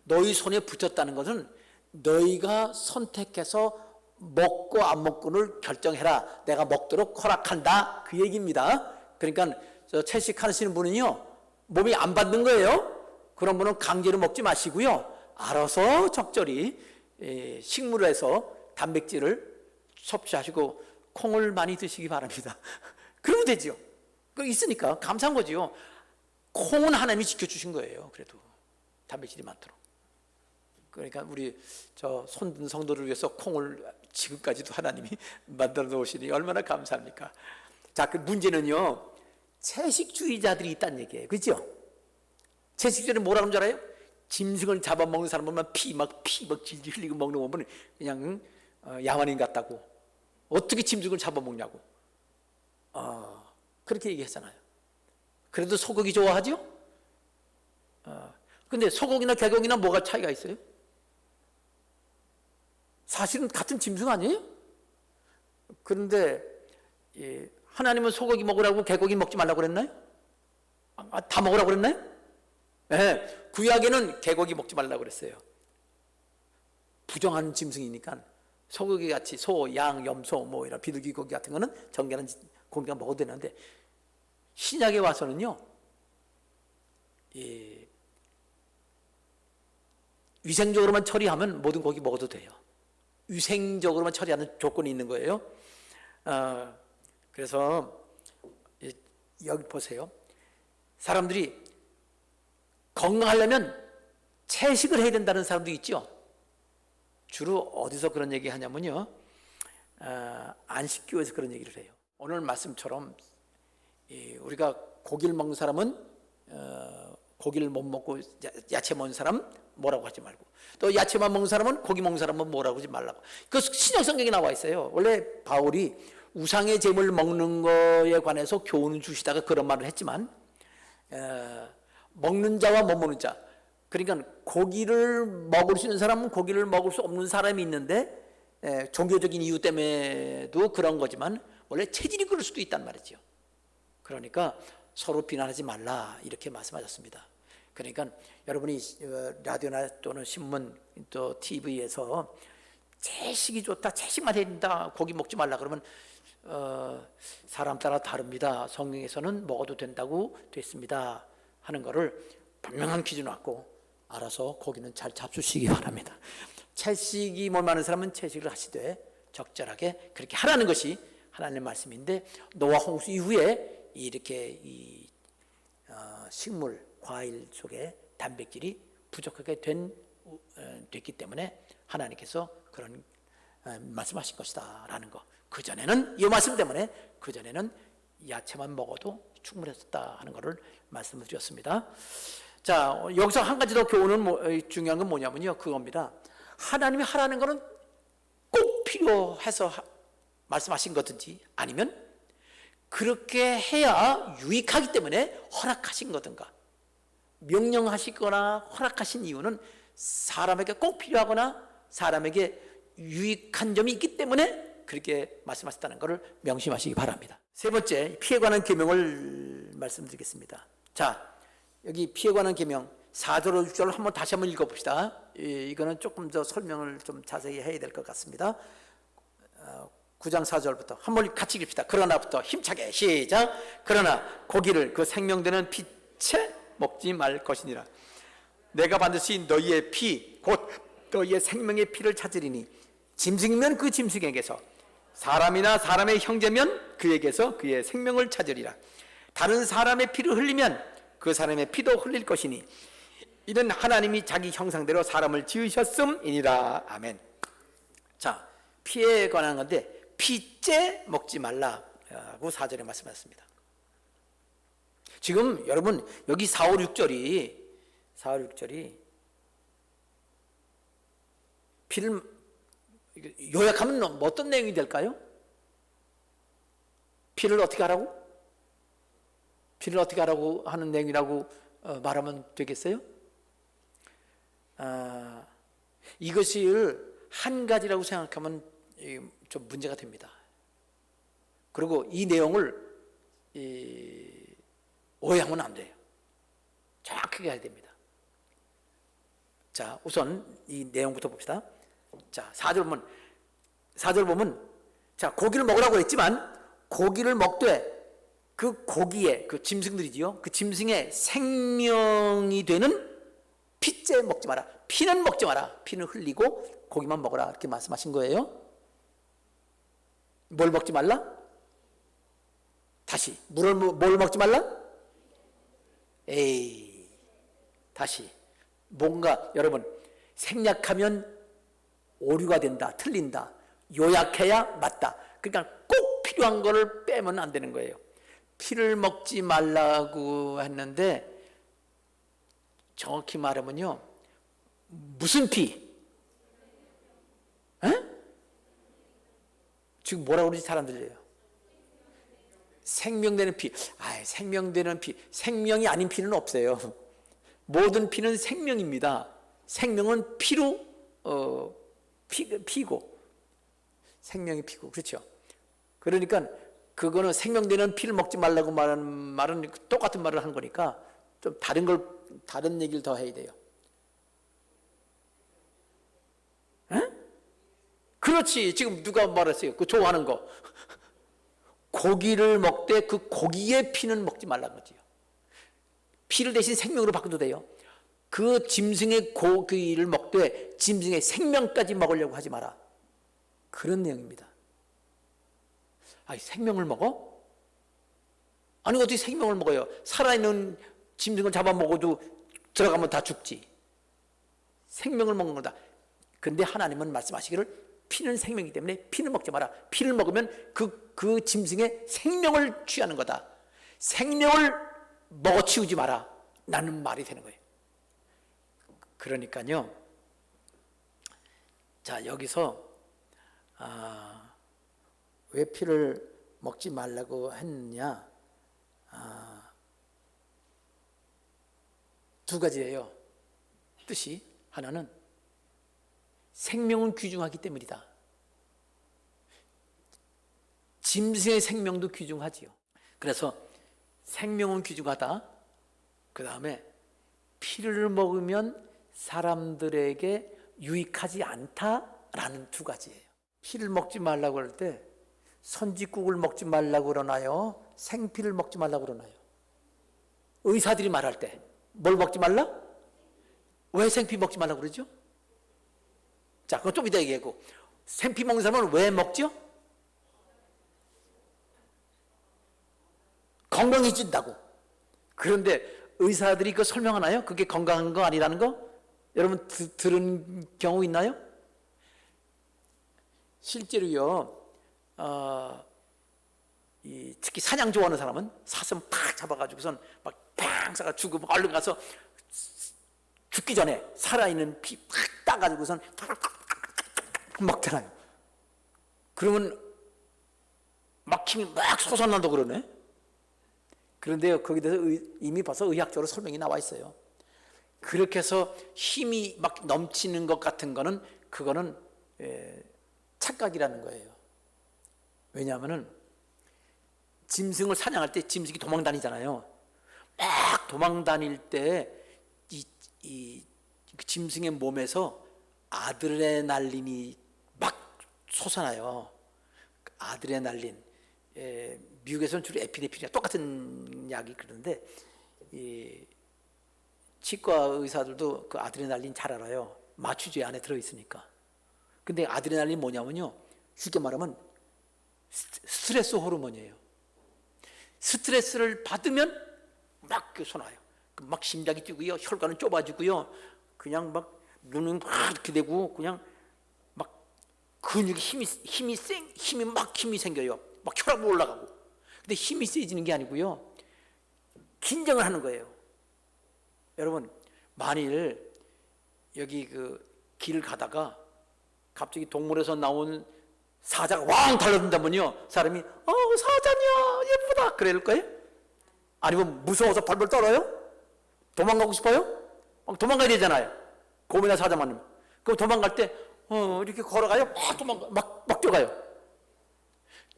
너희 손에 붙였다는 것은 너희가 선택해서 먹고 안 먹고를 결정해라, 내가 먹도록 허락한다, 그 얘기입니다. 그러니까 채식하시는 분은요 몸이 안 받는 거예요. 그런 분은 강제로 먹지 마시고요, 알아서 적절히 식물에서 단백질을 섭취하시고 콩을 많이 드시기 바랍니다. 그러면 되죠. 그 있으니까 감사한 거죠. 콩은 하나님이 지켜주신 거예요. 그래도 단백질이 많도록. 그러니까 우리 손든 성도를 위해서 콩을 지금까지도 하나님이 만들어 놓으시니 얼마나 감사합니까? 자, 그 문제는요, 채식주의자들이 있다는 얘기예요. 그렇죠? 채식주의는 뭐라는 줄 알아요? 짐승을 잡아먹는 사람 보면 피 막 질질 흘리고 먹는 거 보면 그냥 야만인 같다고. 어떻게 짐승을 잡아먹냐고. 그렇게 얘기했잖아요. 그래도 소고기 좋아하죠? 근데 소고기나 개고기나 뭐가 차이가 있어요? 사실은 같은 짐승 아니에요? 그런데 하나님은 소고기 먹으라고 개고기 먹지 말라고 그랬나요? 다 먹으라고 그랬나요? 네, 구약에는 개고기 먹지 말라고 그랬어요. 부정한 짐승이니까 소고기 같이 소, 양, 염소 뭐 이런 비둘기 고기 같은 거는 정결한 고기가 먹어도 되는데 신약에 와서는요, 위생적으로만 처리하면 모든 고기 먹어도 돼요. 위생적으로만 처리하는 조건이 있는 거예요. 그래서 여기 보세요. 사람들이 건강하려면 채식을 해야 된다는 사람도 있죠. 주로 어디서 그런 얘기 하냐면요, 안식교에서 그런 얘기를 해요. 오늘 말씀처럼 우리가 고기를 먹는 사람은 고기를 못 먹고 야채 먹는 사람 뭐라고 하지 말고, 또 야채만 먹는 사람은 고기 먹는 사람은 뭐라고 하지 말라고. 그 신약 성경에 나와 있어요. 원래 바울이 우상의 제물 먹는 거에 관해서 교훈을 주시다가 그런 말을 했지만, 먹는 자와 못 먹는 자, 그러니까 고기를 먹을 수 있는 사람은 고기를 먹을 수 없는 사람이 있는데, 종교적인 이유 때문에도 그런 거지만 원래 체질이 그럴 수도 있단 말이죠. 그러니까 서로 비난하지 말라 이렇게 말씀하셨습니다. 그러니까 여러분이 라디오나 또는 신문 또 TV에서 채식이 좋다, 채식만 해야 된다, 고기 먹지 말라 그러면 사람 따라 다릅니다. 성경에서는 먹어도 된다고 됐습니다 하는 거를 분명한 기준 갖고 알아서 고기는 잘 잡수시기 바랍니다. 채식이 못 많은 사람은 채식을 하시되 적절하게 그렇게 하라는 것이 하나님의 말씀인데, 노아 홍수 이후에 이렇게 식물, 과일 속에 단백질이 부족하게 됐기 때문에 하나님께서 그런 말씀하신 것이다 라는 거. 그전에는 이 말씀 때문에 그전에는 야채만 먹어도 충분했었다 하는 것을 말씀을 드렸습니다. 자, 여기서 한 가지 더 교훈은 중요한 건 뭐냐면요, 그겁니다. 하나님이 하라는 것은 꼭 필요해서 말씀하신 거든지 아니면 그렇게 해야 유익하기 때문에 허락하신 거든가, 명령하시거나 허락하신 이유는 사람에게 꼭 필요하거나 사람에게 유익한 점이 있기 때문에 그렇게 말씀하셨다는 것을 명심하시기 바랍니다. 세 번째, 피해 관한 계명을 말씀드리겠습니다. 자, 여기 피해 관한 계명 4절 6절을 다시 한번 읽어봅시다. 이거는 조금 더 설명을 좀 자세히 해야 될 것 같습니다. 9장 4절부터 한번 같이 읽읍시다. 그러나부터 힘차게 시작. 그러나 고기를 그 생명되는 피채 먹지 말 것이니라. 내가 반드시 너희의 피 곧 너희의 생명의 피를 찾으리니, 짐승이면 그 짐승에게서, 사람이나 사람의 형제면 그에게서 그의 생명을 찾으리라. 다른 사람의 피를 흘리면 그 사람의 피도 흘릴 것이니 이는 하나님이 자기 형상대로 사람을 지으셨음이니라. 아멘. 자, 피에 관한 건데 피째 먹지 말라고 4절에 말씀하셨습니다. 지금 여러분 여기 4, 5, 6절이 피를 요약하면 어떤 내용이 될까요? 피를 어떻게 하라고? 피를 어떻게 하라고 하는 내용이라고 말하면 되겠어요? 이것을 한 가지라고 생각하면 좀 문제가 됩니다. 그리고 이 내용을 오해하면 안 돼요. 정확하게 해야 됩니다. 자, 우선 이 내용부터 봅시다. 자, 4절 보면 자, 고기를 먹으라고 했지만 고기를 먹되 그 고기의 그 짐승들이지요. 그 짐승의 생명이 되는 피째 먹지 마라. 피는 먹지 마라. 피는 흘리고 고기만 먹어라. 이렇게 말씀하신 거예요. 뭘 먹지 말라? 다시. 뭘 먹지 말라? 다시. 뭔가 여러분 생략하면 오류가 된다. 틀린다. 요약해야 맞다. 그러니까 꼭 필요한 거를 빼면 안 되는 거예요. 피를 먹지 말라고 했는데 정확히 말하면요, 무슨 피? 에? 지금 뭐라고 그러지? 잘 안 들려요. 생명되는 피. 생명되는 피. 생명이 아닌 피는 없어요. 모든 피는 생명입니다. 생명은 피로 피고 생명이 피고, 그렇죠? 그러니까 그거는 생명되는 피를 먹지 말라고 말하는 말은 똑같은 말을 한 거니까 좀 다른 얘기를 더 해야 돼요. 에? 그렇지. 지금 누가 말했어요? 그 좋아하는 거. 고기를 먹되 그 고기의 피는 먹지 말라는 거지요. 피를 대신 생명으로 바꿔도 돼요. 그 짐승의 고기를 먹되 짐승의 생명까지 먹으려고 하지 마라. 그런 내용입니다. 생명을 먹어? 아니 어떻게 생명을 먹어요? 살아있는 짐승을 잡아먹어도 들어가면 다 죽지. 생명을 먹는 거다. 근데 하나님은 말씀하시기를 피는 생명이기 때문에 피는 먹지 마라. 피를 먹으면 그 짐승의 생명을 취하는 거다. 생명을 먹어치우지 마라. 라는 말이 되는 거예요. 그러니까요. 자, 여기서 왜 피를 먹지 말라고 했느냐? 두 가지예요. 뜻이 하나는 생명은 귀중하기 때문이다. 짐승의 생명도 귀중하지요. 그래서 생명은 귀중하다. 그 다음에 피를 먹으면 사람들에게 유익하지 않다라는 두 가지예요. 피를 먹지 말라고 할 때 선지국을 먹지 말라고 그러나요? 생피를 먹지 말라고 그러나요? 의사들이 말할 때 뭘 먹지 말라? 왜 생피 먹지 말라고 그러죠? 자, 그건 좀 이따 얘기하고. 생피 먹는 사람은 왜 먹죠? 건강해진다고. 그런데 의사들이 그거 설명하나요? 그게 건강한 거 아니라는 거? 여러분 들은 경우 있나요? 실제로요. 특히 사냥 좋아하는 사람은 사슴 팍 잡아가지고선 막팡 쏴가 죽으면 얼른 가서 죽기 전에 살아있는 피 팍 따가지고선 먹잖아요. 그러면 막 힘이 막 솟아난다고 그러네. 그런데요, 거기에 대해서 이미 벌써 의학적으로 설명이 나와 있어요. 그렇게 해서 힘이 막 넘치는 것 같은 거는 그거는 착각이라는 거예요. 왜냐하면은 짐승을 사냥할 때 짐승이 도망 다니잖아요. 막 도망 다닐 때 이 짐승의 몸에서 아드레날린이 막 솟아나요. 아드레날린. 미국에서는 주로 에피네프린이랑 똑같은 약이 그러는데 이 치과 의사들도 그 아드레날린 잘 알아요. 마취제 안에 들어있으니까. 근데 아드레날린 뭐냐면요, 쉽게 말하면 스트레스 호르몬이에요. 스트레스를 받으면 막 솟아나요. 막 심장이 뛰고요, 혈관은 좁아지고요, 그냥 막 눈은 막 이렇게 되고, 그냥 막 근육이 힘이 생겨요. 막 혈압이 올라가고. 근데 힘이 세지는 게 아니고요, 긴장을 하는 거예요. 여러분, 만일 여기 그 길을 가다가 갑자기 동물에서 나온 사자가 왕 달려든다면요, 사람이 사자냐 예쁘다 그럴 거예요? 아니면 무서워서 벌벌 떨어요? 도망가고 싶어요? 막 도망가야 되잖아요. 곰이나 사자 만나면. 그럼 도망갈 때 이렇게 걸어가요. 막 뛰어가요.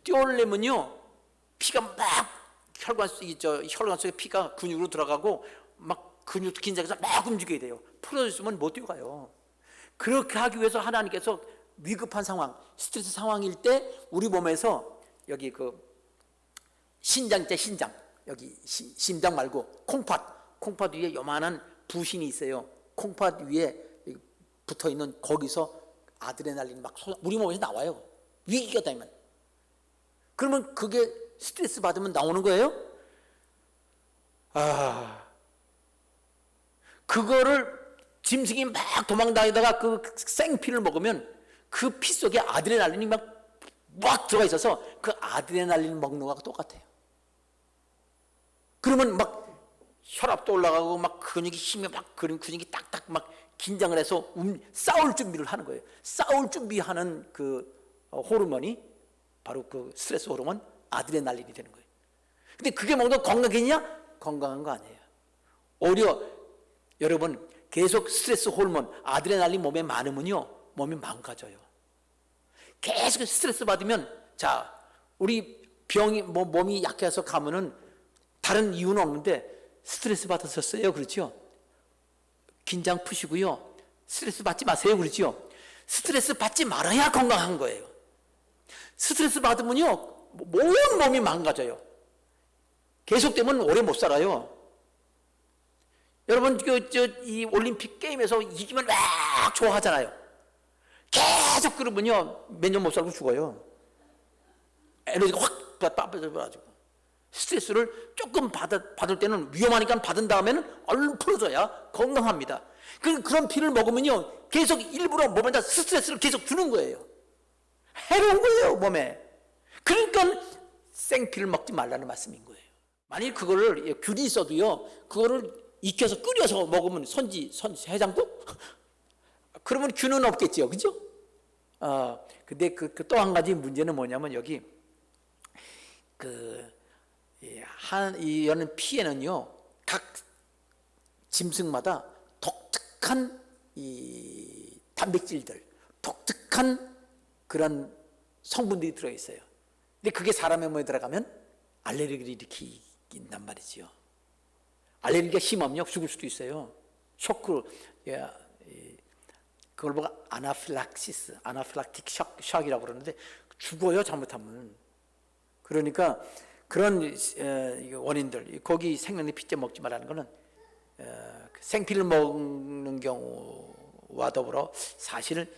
뛰어오려면요, 피가 막 혈관 속에 피가 근육으로 들어가고 막 근육 긴장해서 막 움직여야 돼요. 풀어졌으면 못 뛰어가요. 그렇게 하기 위해서 하나님께서 위급한 상황, 스트레스 상황일 때 우리 몸에서 여기 그 신장 있죠, 신장. 여기 심장 말고 콩팥 위에 요만한 부신이 있어요. 콩팥 위에 붙어 있는 거기서 아드레날린 막 우리 몸에서 나와요. 위기가 되면. 그러면 그게 스트레스 받으면 나오는 거예요? 그거를 짐승이 막 도망다니다가 그 생피를 먹으면 그 피 속에 아드레날린이 막 들어가 있어서 그 아드레날린 먹는 거하고 똑같아요. 그러면 막 혈압도 올라가고 막 근육이 힘이 막 근육이 딱딱 막 긴장을 해서 싸울 준비를 하는 거예요. 싸울 준비하는 그 호르몬이 바로 그 스트레스 호르몬 아드레날린이 되는 거예요. 근데 그게 먹는 건강했냐? 건강한 거 아니에요. 오히려 여러분 계속 스트레스 호르몬 아드레날린 몸에 많으면요 몸이 망가져요. 계속 스트레스 받으면 자 우리 병이 몸이 약해서 가면은 다른 이유는 없는데 스트레스 받았었어요. 그렇죠? 긴장 푸시고요. 스트레스 받지 마세요. 그렇죠? 스트레스 받지 말아야 건강한 거예요. 스트레스 받으면요 온 몸이 망가져요. 계속되면 오래 못 살아요. 여러분 이 올림픽 게임에서 이기면 막 좋아하잖아요. 계속 그러면요 몇 년 못 살고 죽어요. 에너지가 확 빠져가지고 스트레스를 조금 받을 때는 위험하니까 받은 다음에는 얼른 풀어줘야 건강합니다. 그런 피를 먹으면요 계속 일부러 몸에다 스트레스를 계속 주는 거예요. 해로운 거예요 몸에. 그러니까 생피를 먹지 말라는 말씀인 거예요. 만일 그거를 균이 있어도요 그거를 익혀서 끓여서 먹으면 해장도 그러면 균은 없겠죠, 그죠? 근데 또 한 가지 문제는 뭐냐면 여기 이런 피에는요 각 짐승마다 독특한 이 단백질들, 독특한 그런 성분들이 들어 있어요. 근데 그게 사람의 몸에 들어가면 알레르기를 일으킨단 말이지요. 알레르기가 심하면 죽을 수도 있어요. 쇼크, 그걸 보고 아나필락틱 shock이라고 그러는데 죽어요 잘못하면. 그러니까 그런 원인들, 거기 생명의 피째 먹지 말라는 거는 생피를 먹는 경우와 더불어 사실은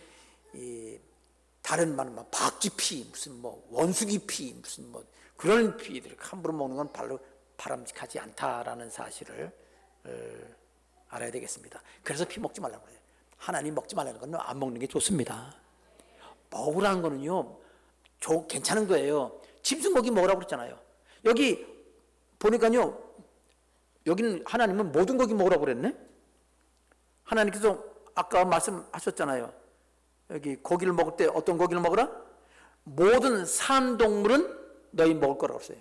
다른 말은 박쥐피, 무슨 원숭이피, 무슨 그런 피들을 함부로 먹는 건 바람직하지 않다라는 사실을 알아야 되겠습니다. 그래서 피 먹지 말라는 거예요. 하나님 먹지 말라는 건 안 먹는 게 좋습니다. 먹으라는 거는요 괜찮은 거예요. 짐승 고기 먹으라고 그랬잖아요. 여기 보니까요 여기는 하나님은 모든 고기 먹으라고 그랬네. 하나님께서 아까 말씀하셨잖아요. 여기 고기를 먹을 때 어떤 고기를 먹으라? 모든 산동물은 너희 먹을 거라고 했어요.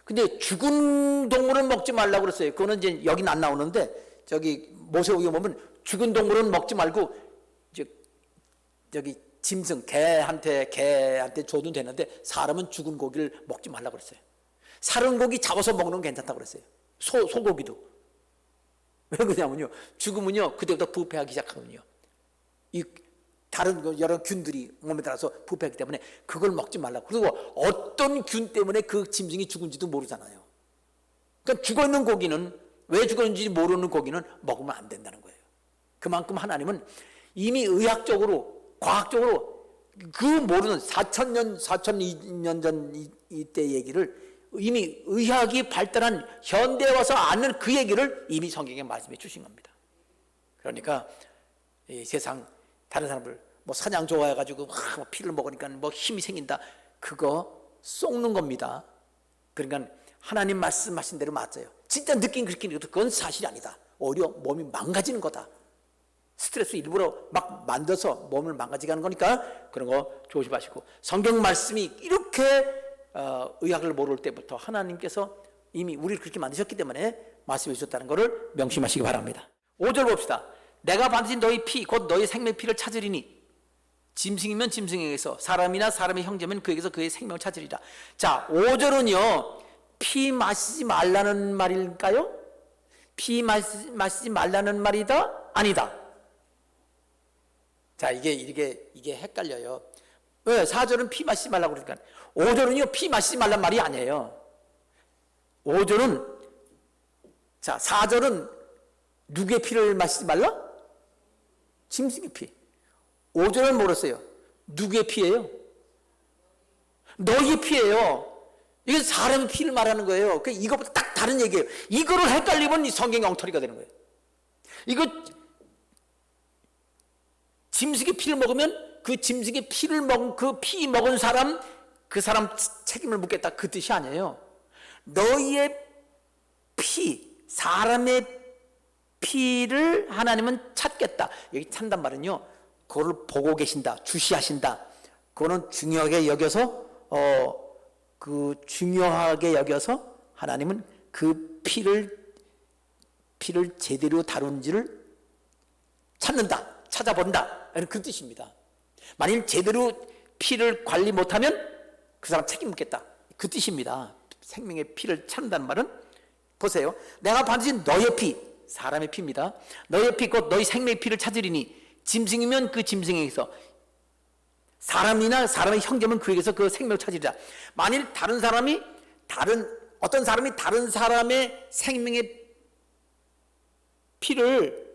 근데 죽은 동물은 먹지 말라고 그랬어요. 그거는 이제 여기는 안 나오는데 저기 모세오경에 보면 죽은 동물은 먹지 말고 저기 짐승 개한테 줘도 되는데 사람은 죽은 고기를 먹지 말라고 그랬어요. 사른 고기 잡아서 먹는 건 괜찮다고 그랬어요. 소고기도. 왜 그러냐면요 죽으면요 그때부터 부패하기 시작하거든요. 이 다른 여러 균들이 몸에 들어서 부패하기 때문에 그걸 먹지 말라고. 그리고 어떤 균 때문에 그 짐승이 죽은지도 모르잖아요. 그러니까 죽어있는 고기는 왜 죽었는지 모르는 고기는 먹으면 안 된다는 거예요. 그만큼 하나님은 이미 의학적으로 과학적으로 그 모르는 4,000년 전 이때 얘기를 이미 의학이 발달한 현대에 와서 아는 그 얘기를 이미 성경에 말씀해 주신 겁니다. 그러니까 이 세상 다른 사람들 사냥 좋아해가지고 피를 먹으니까 힘이 생긴다. 그거 속는 겁니다. 그러니까 하나님 말씀하신 대로 맞아요. 진짜 느낀 그렇게 느껴도 그건 사실이 아니다. 오히려 몸이 망가지는 거다. 스트레스 일부러 막 만들어서 몸을 망가지게 하는 거니까 그런 거 조심하시고 성경 말씀이 이렇게 의학을 모를 때부터 하나님께서 이미 우리를 그렇게 만드셨기 때문에 말씀해 주셨다는 것을 명심하시기 바랍니다. 5절 봅시다. 내가 반드시 너희 피 곧 너희 생명의 피를 찾으리니 짐승이면 짐승에게서 사람이나 사람의 형제면 그에게서 그의 생명을 찾으리라. 자 5절은요 피 마시지 말라는 말일까요? 피 마시지 말라는 말이다? 아니다. 자 이게 헷갈려요. 왜? 4절은 피 마시지 말라고 그러니까 5절은요 피 마시지 말란 말이 아니에요. 5절은 자 4절은 누구의 피를 마시지 말라? 짐승의 피. 5절은 뭐랬어요? 누구의 피예요? 너희의 피예요. 이게 사람의 피를 말하는 거예요. 이것보다 딱 다른 얘기예요. 이거를 헷갈리면 이 성경의 엉터리가 되는 거예요. 이거 짐승의 피를 먹으면 그 짐승의 피를 먹은 그 피 먹은 사람 그 사람 책임을 묻겠다 그 뜻이 아니에요. 너희의 피 사람의 피를 하나님은 찾겠다. 여기 찾단 말은요, 그거를 보고 계신다, 주시하신다. 그거는 중요하게 여겨서 중요하게 여겨서 하나님은 그 피를 제대로 다룬지를 찾는다, 찾아본다, 그 뜻입니다. 만일 제대로 피를 관리 못하면 그 사람 책임 묻겠다, 그 뜻입니다. 생명의 피를 찾는다는 말은, 보세요, 내가 반드시 너의 피, 사람의 피입니다. 너의 피 곧 너희 생명의 피를 찾으리니, 짐승이면 그 짐승에게서, 사람이나 사람의 형제면 그에게서 그 생명을 찾으리라. 만일 어떤 사람이 다른 사람의 생명의 피를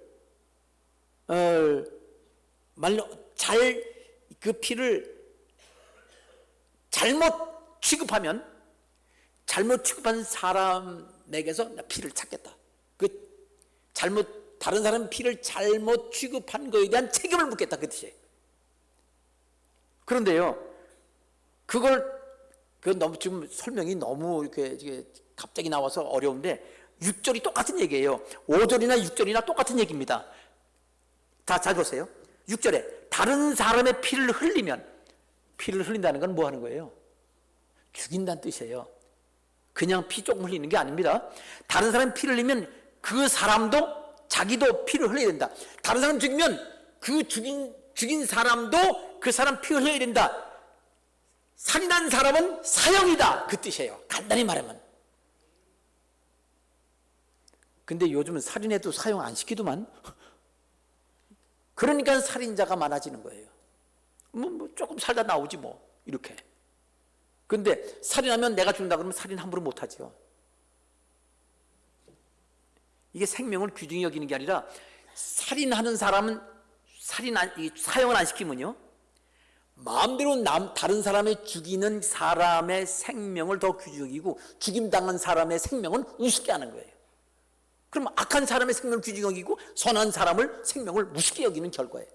그 피를 잘못 취급하면, 잘못 취급한 사람에게서 나 피를 찾겠다. 다른 사람 피를 잘못 취급한 거에 대한 책임을 묻겠다, 그 뜻이에요. 그런데요, 너무 지금 설명이 너무 이렇게 갑자기 나와서 어려운데, 6절이 똑같은 얘기예요. 5절이나 6절이나 똑같은 얘기입니다. 잘 보세요. 6절에 다른 사람의 피를 흘리면, 피를 흘린다는 건 뭐 하는 거예요? 죽인다는 뜻이에요. 그냥 피 조금 흘리는 게 아닙니다. 다른 사람의 피를 흘리면 그 사람도 자기도 피를 흘려야 된다. 다른 사람 죽이면 그 죽인 사람도 그 사람 피를 흘려야 된다. 살인한 사람은 사형이다, 그 뜻이에요. 간단히 말하면. 근데 요즘은 살인해도 사형 안 시키더만. 그러니까 살인자가 많아지는 거예요. 뭐 조금 살다 나오지 뭐, 이렇게. 근데 살인하면 내가 죽는다 그러면 살인 함부로 못하죠. 이게 생명을 귀중히 여기는 게 아니라, 살인하는 사람은 사형을 안 시키면요, 마음대로 다른 사람의 죽이는 사람의 생명을 더 귀중히 여기고, 죽임당한 사람의 생명은 우습게 하는 거예요. 그럼 악한 사람의 생명을 귀중히 여기고 선한 생명을 무섭게 여기는 결과예요.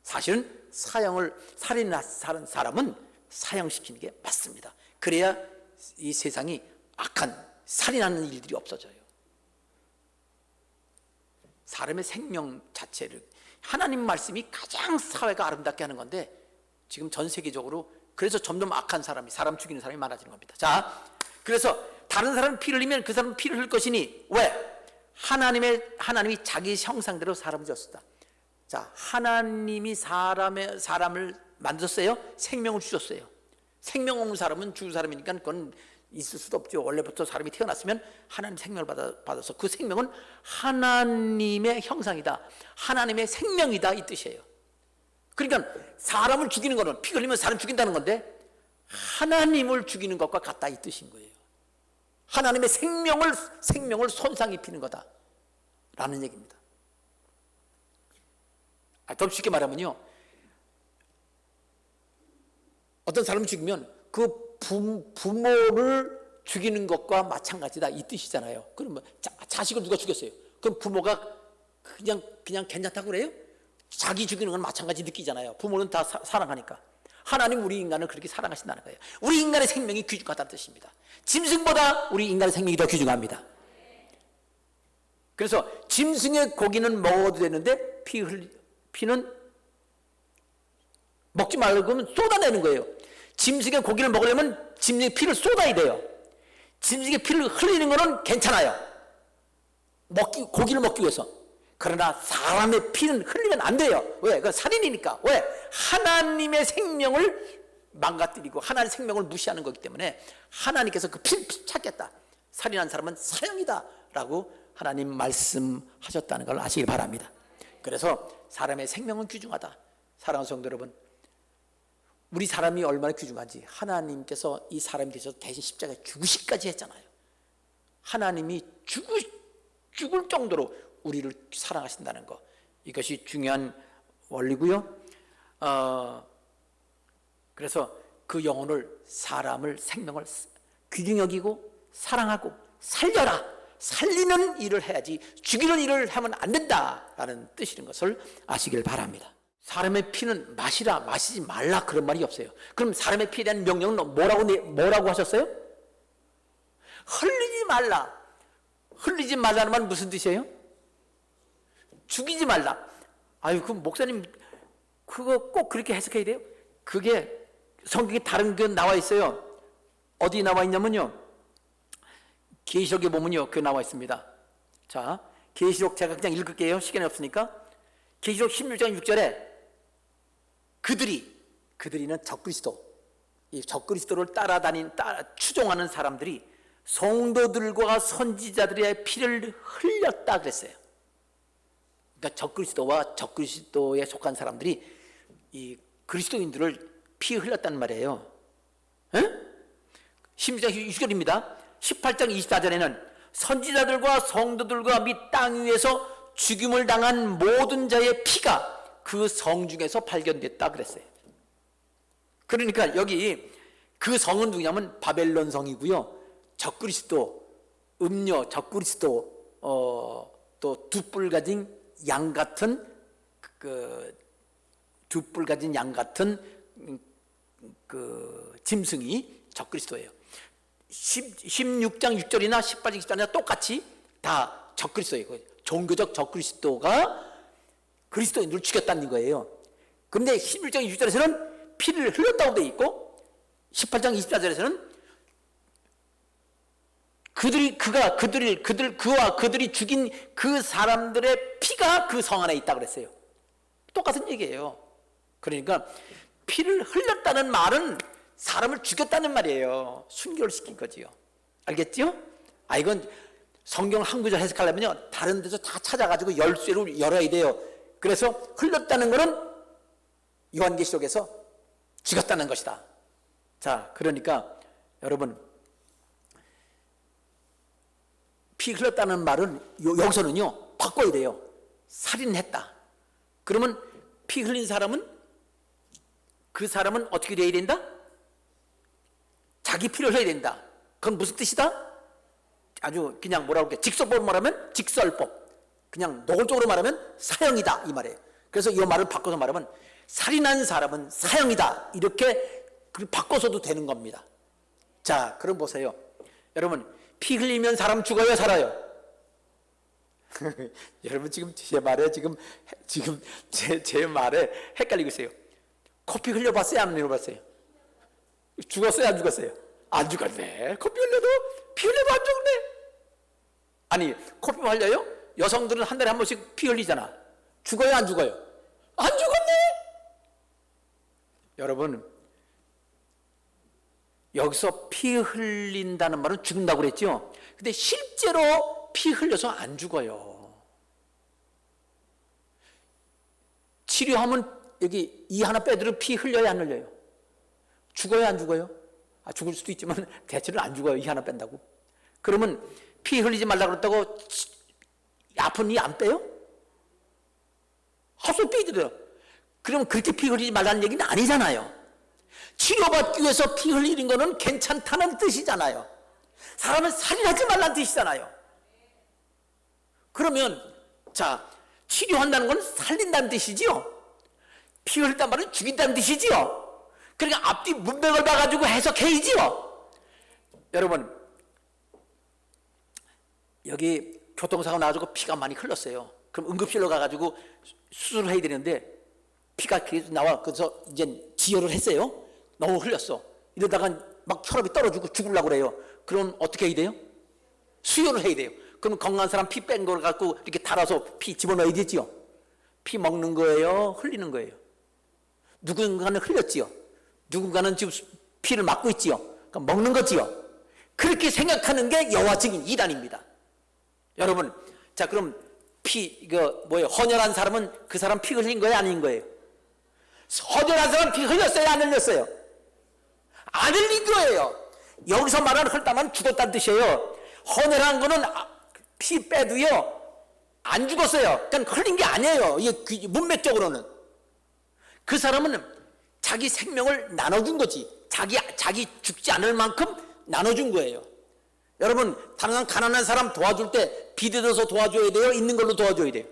사실은 살인한 사람은 사형시키는 게 맞습니다. 그래야 이 세상이 악한 살인하는 일들이 없어져요. 사람의 생명 자체를, 하나님 말씀이 가장 사회가 아름답게 하는 건데, 지금 전 세계적으로 그래서 점점 악한 사람 죽이는 사람이 많아지는 겁니다. 자, 그래서 다른 사람이 피를 흘리면 그 사람은 피를 흘릴 것이니, 왜? 하나님이 자기 형상대로 사람을 지었다. 자, 하나님이 사람을 만드셨어요. 생명을 주셨어요. 생명 없는 사람은 죽은 사람이니까 그건 있을 수도 없죠. 원래부터 사람이 태어났으면 하나님 생명을 받아서 그 생명은 하나님의 형상이다, 하나님의 생명이다, 이 뜻이에요. 그러니까 사람을 죽이는 거는, 피 흘리면 사람 죽인다는 건데, 하나님을 죽이는 것과 같다, 이 뜻인 거예요. 하나님의 생명을 손상 입히는 거다 라는 얘기입니다. 더 쉽게 말하면요, 어떤 사람을 죽이면 그 부모를 죽이는 것과 마찬가지다, 이 뜻이잖아요. 그러면 자식을 누가 죽였어요? 그럼 부모가 그냥 괜찮다고 그래요? 자기 죽이는 건 마찬가지 느끼잖아요. 부모는 다 사랑하니까. 하나님 우리 인간을 그렇게 사랑하신다는 거예요. 우리 인간의 생명이 귀중하다는 뜻입니다. 짐승보다 우리 인간의 생명이 더 귀중합니다. 그래서 짐승의 고기는 먹어도 되는데 피는 먹지 말고 그러면 쏟아내는 거예요. 짐승의 고기를 먹으려면 짐승의 피를 쏟아야 돼요. 짐승의 피를 흘리는 거는 괜찮아요, 고기를 먹기 위해서. 그러나 사람의 피는 흘리면 안 돼요. 왜? 그건 살인이니까. 왜? 하나님의 생명을 망가뜨리고 하나님의 생명을 무시하는 거기 때문에 하나님께서 그 피를 찾겠다, 살인한 사람은 사형이다 라고 하나님 말씀하셨다는 걸 아시길 바랍니다. 그래서 사람의 생명은 귀중하다. 사랑하는 성도 여러분, 우리 사람이 얼마나 귀중한지 하나님께서 이 사람이 되셔서 대신 십자가에 죽으시기까지 했잖아요. 하나님이 죽을 정도로 우리를 사랑하신다는 것, 이것이 중요한 원리고요. 그래서 그 영혼을, 생명을 귀중히 여기고 사랑하고 살려라, 살리는 일을 해야지 죽이는 일을 하면 안 된다라는 뜻인 것을 아시길 바랍니다. 사람의 피는 마시지 말라, 그런 말이 없어요. 그럼 사람의 피에 대한 명령은 뭐라고 하셨어요? 흘리지 말라. 흘리지 말라는 말은 무슨 뜻이에요? 죽이지 말라. 아유, 그 목사님 그거 꼭 그렇게 해석해야 돼요? 그게 성경에 다른 게 나와 있어요. 어디 나와 있냐면요, 계시록에 보면요, 그 나와 있습니다. 자, 계시록 제가 그냥 읽을게요. 시간이 없으니까. 계시록 16장 6절에 그들이는 적그리스도, 이 적그리스도를 추종하는 사람들이 성도들과 선지자들의 피를 흘렸다 그랬어요. 그러니까 적그리스도와 적그리스도에 속한 사람들이 이 그리스도인들을 피 흘렸단 말이에요. 16장 6절입니다. 18장 24절에는 선지자들과 성도들과 및 땅 위에서 죽임을 당한 모든 자의 피가 그 성 중에서 발견됐다 그랬어요. 그러니까 여기 그 성은 누구냐면 바벨론 성이고요, 적그리스도, 적그리스도, 또 두 뿔 가진 양 같은 그 짐승이 적그리스도예요. 16장 6절이나 18장 14절이나 똑같이 다 적그리스도예요. 종교적 적그리스도가 그리스도인들을 죽였다는 거예요. 그런데 16장 6절에서는 피를 흘렸다고 되어 있고, 18장 24절에서는 그와 그들이 죽인 그 사람들의 피가 그 성 안에 있다고 그랬어요. 똑같은 얘기예요. 그러니까 피를 흘렸다는 말은 사람을 죽였다는 말이에요. 순교를 시킨 거지요. 알겠죠? 이건 성경 한 구절 해석하려면요, 다른 데서 다 찾아가지고 열쇠로 열어야 돼요. 그래서 흘렸다는 것은 요한계시록에서 죽였다는 것이다. 자, 그러니까 여러분, 피 흘렸다는 말은 여기서는요, 바꿔야 돼요. 살인했다. 그러면 피 흘린 사람은, 그 사람은 어떻게 돼야 된다? 자기 피를 흘려야 된다. 그건 무슨 뜻이다? 아주 그냥 뭐라고 할게, 직설법으로 말하면 직설법, 그냥 노골적으로 말하면 사형이다 이 말이에요. 그래서 이 말을 바꿔서 말하면 살인한 사람은 사형이다, 이렇게 바꿔서도 되는 겁니다. 자, 그럼 보세요. 여러분, 피 흘리면 사람 죽어요, 살아요? 여러분 지금 제 말에 제 말에 헷갈리고 있어요. 코피 흘려봤어요, 안 흘려봤어요? 죽었어요, 안 죽었어요? 안 죽었네. 코피 흘려도, 피 흘려도 안 죽네. 아니, 코피 흘려요? 여성들은 한 달에 한 번씩 피 흘리잖아. 죽어요, 안 죽어요? 안 죽었네. 여러분, 여기서 피 흘린다는 말은 죽는다고 그랬죠? 근데 실제로 피 흘려서 안 죽어요. 치료하면 여기 이 하나 빼들어 피 흘려요, 안 흘려요? 죽어요, 안 죽어요? 죽을 수도 있지만 대체로 안 죽어요, 이 하나 뺀다고. 그러면 피 흘리지 말라고 그랬다고 아픈 이 안 빼요? 하소 삐들어요. 그럼 그렇게 피 흘리지 말라는 얘기는 아니잖아요. 치료받기 위해서 피 흘리는 거는 괜찮다는 뜻이잖아요. 사람을 살인하지 말라는 뜻이잖아요. 그러면 자, 치료한다는 건 살린다는 뜻이지요. 피 흘린다는 말은 죽인다는 뜻이지요. 그러니까 앞뒤 문맥을 봐가지고 해석해야지요. 여러분, 여기 교통사고 나가지고 피가 많이 흘렀어요. 그럼 응급실로 가가지고 수술을 해야 되는데 피가 계속 나와. 그래서 이제 지혈을 했어요. 너무 흘렸어. 이러다가 막 혈압이 떨어지고 죽으려고 그래요. 그럼 어떻게 해야 돼요? 수혈을 해야 돼요. 그럼 건강한 사람 피 뺀 걸 갖고 이렇게 달아서 피 집어넣어야 되지요. 피 먹는 거예요, 흘리는 거예요? 누군가는 흘렸지요. 누군가는 지금 피를 막고 있지요. 그러니까 먹는 거지요. 그렇게 생각하는 게 여호와 증인 이단입니다. 여러분, 자, 그럼 헌혈한 사람은 그 사람 피 흘린 거예요, 아닌 거예요? 헌혈한 사람 피 흘렸어요, 안 흘렸어요? 안 흘린 거예요. 여기서 말하는 흘다면 죽었다는 뜻이에요. 헌혈한 거는 피 빼도요, 안 죽었어요. 그러니까 흘린 게 아니에요. 이게 문맥적으로는. 그 사람은 자기 생명을 나눠준 거지. 자기 죽지 않을 만큼 나눠준 거예요. 여러분, 다른 가난한 사람 도와줄 때 비대어서 도와줘야 돼요? 있는 걸로 도와줘야 돼요?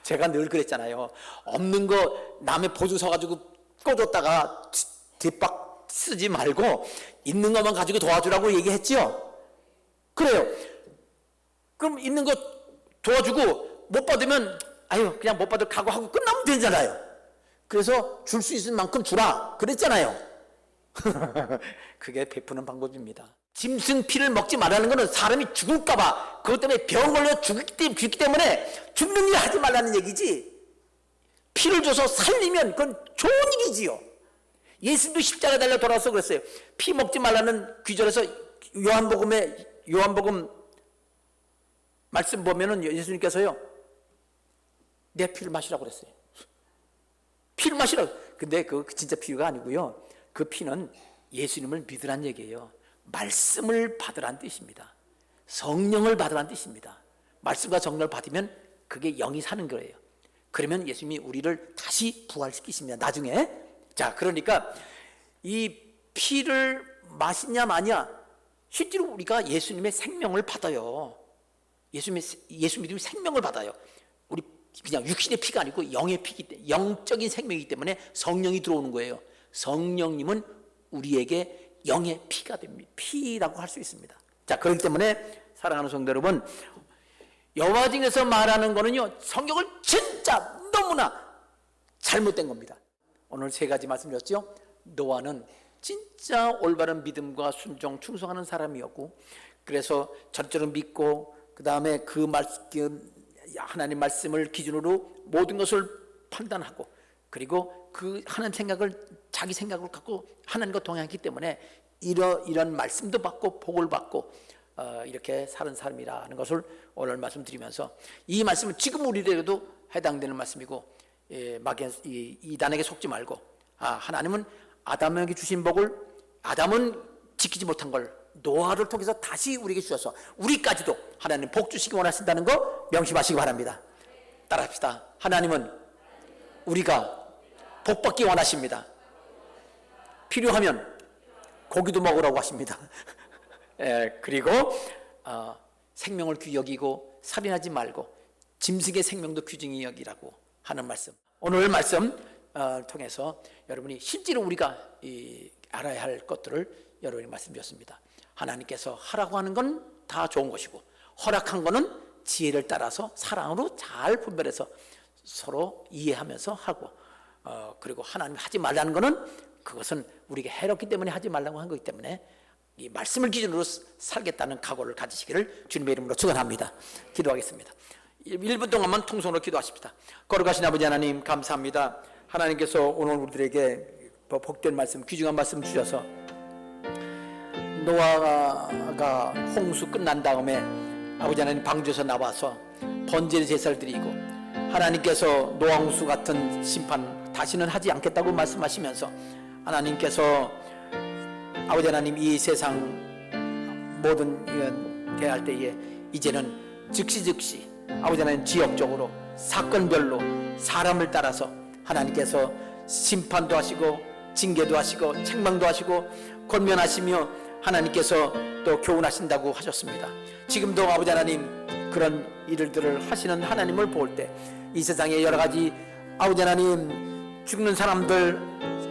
제가 늘 그랬잖아요. 없는 거 남의 보증 서가지고 꺼줬다가 뒷박 쓰지 말고 있는 것만 가지고 도와주라고 얘기했죠? 그래요. 그럼 있는 거 도와주고 못 받으면 아유 그냥 못 받을 각오하고 끝나면 되잖아요. 그래서 줄 수 있을 만큼 주라 그랬잖아요. 그게 베푸는 방법입니다. 짐승 피를 먹지 말라는 것은 사람이 죽을까봐 그것 때문에 병 걸려 죽기 때문에 죽는 일 하지 말라는 얘기지, 피를 줘서 살리면 그건 좋은 일이지요. 예수님도 십자가 달려 돌아서 그랬어요. 피 먹지 말라는 귀절에서 요한복음 말씀 보면은 예수님께서요 내 피를 마시라고 그랬어요. 피를 마시라고. 근데 그 진짜 피가 아니고요, 그 피는 예수님을 믿으란 얘기예요. 말씀을 받으란 뜻입니다. 성령을 받으란 뜻입니다. 말씀과 성령을 받으면 그게 영이 사는 거예요. 그러면 예수님이 우리를 다시 부활시키십니다, 나중에. 자, 그러니까 이 피를 마시냐 마냐, 실제로 우리가 예수님의 생명을 받아요. 예수 믿으면 생명을 받아요. 우리 그냥 육신의 피가 아니고 영의 피기 때문에, 영적인 생명이기 때문에 성령이 들어오는 거예요. 성령님은 우리에게 영의 피가 됩니다. 피라고 할 수 있습니다. 자, 그렇기 때문에 사랑하는 성도 여러분, 여호와 중에서 말하는 거는요 성경을 진짜 너무나 잘못된 겁니다. 오늘 세 가지 말씀드렸죠. 노아는 진짜 올바른 믿음과 순종, 충성하는 사람이었고, 그래서 절대로 믿고 그 다음에 그 하나님 말씀을 기준으로 모든 것을 판단하고, 그리고 그 하나님 생각을 자기 생각을 갖고 하나님과 동행했기 때문에 이런 말씀도 받고 복을 받고 이렇게 사는 사람이라는 것을 오늘 말씀드리면서, 이 말씀은 지금 우리들에게도 해당되는 말씀이고, 이단에게 속지 말고, 하나님은 아담에게 주신 복을 아담은 지키지 못한 걸 노아를 통해서 다시 우리에게 주셔서 우리까지도 하나님 복 주시기 원하신다는 거 명심하시기 바랍니다. 따라합시다. 하나님은 우리가 복 받기 원하십니다. 필요하면 고기도 먹으라고 하십니다. 그리고 생명을 귀히 여기고 살인하지 말고 짐승의 생명도 귀중히 여기라고 하는 말씀, 오늘 말씀 통해서 여러분이 실제로 우리가 알아야 할 것들을 여러분이 말씀드렸습니다. 하나님께서 하라고 하는 건 다 좋은 것이고, 허락한 거는 지혜를 따라서 사랑으로 잘 분별해서 서로 이해하면서 하고, 그리고 하나님 하지 말라는 거는 그것은 우리가 해롭기 때문에 하지 말라고 한 거기 때문에 이 말씀을 기준으로 살겠다는 각오를 가지시기를 주님의 이름으로 축원합니다. 기도하겠습니다. 1분 동안만 통성으로 기도하십시다. 거룩하신 아버지 하나님, 감사합니다. 하나님께서 오늘 우리들에게 복된 말씀, 귀중한 말씀 주셔서 노아가 홍수 끝난 다음에 아버지 하나님 방주에서 나와서 번제의 제사를 드리고, 하나님께서 노아 홍수 같은 심판 다시는 하지 않겠다고 말씀하시면서 하나님께서 아버지 하나님 이 세상 모든 대할 때에 이제는 즉시 아버지 하나님 지역적으로 사건별로 사람을 따라서 하나님께서 심판도 하시고 징계도 하시고 책망도 하시고 권면하시며 하나님께서 또 교훈하신다고 하셨습니다. 지금도 아버지 하나님 그런 일들을 하시는 하나님을 볼 때 이 세상에 여러 가지 아버지 하나님 죽는 사람들,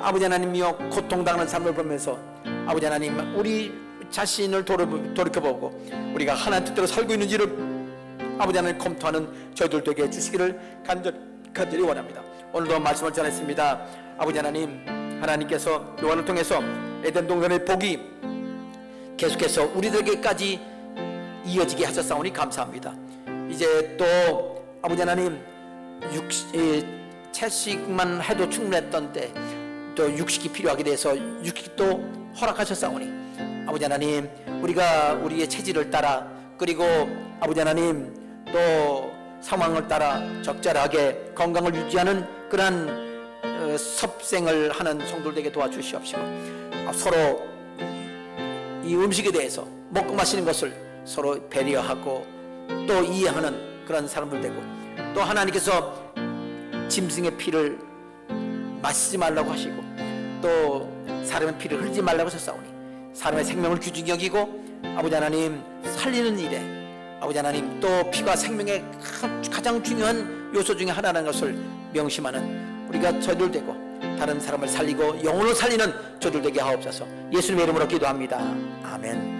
아버지 하나님이여 고통당하는 삶을 보면서 아버지 하나님 우리 자신을 돌이켜보고 우리가 하나님 뜻대로 살고 있는지를 아버지 하나님 검토하는 저희들 되게 해주시기를 간절히 원합니다. 오늘도 말씀을 전했습니다. 아버지 하나님, 하나님께서 노아를 통해서 에덴 동산의 복이 계속해서 우리들에게까지 이어지게 하셨사오니 감사합니다. 이제 또 아버지 하나님 채식만 해도 충분했던 때 또 육식이 필요하게 돼서 육식도 허락하셨사오니 아버지 하나님 우리가 우리의 체질을 따라, 그리고 아버지 하나님 또 상황을 따라 적절하게 건강을 유지하는 그러한 섭생을 하는 성도들에게 도와주시옵시고, 서로 이 음식에 대해서 먹고 마시는 것을 서로 배려하고 또 이해하는 그런 사람들 되고, 또 하나님께서 짐승의 피를 마시지 말라고 하시고 또 사람의 피를 흘리지 말라고 하셨사오니 사람의 생명을 귀중히 여기고 아버지 하나님 살리는 일에 아버지 하나님 또 피가 생명의 가장 중요한 요소 중에 하나라는 것을 명심하는 우리가 저들 되고 다른 사람을 살리고 영혼을 살리는 저들 되게 하옵소서. 예수님의 이름으로 기도합니다. 아멘.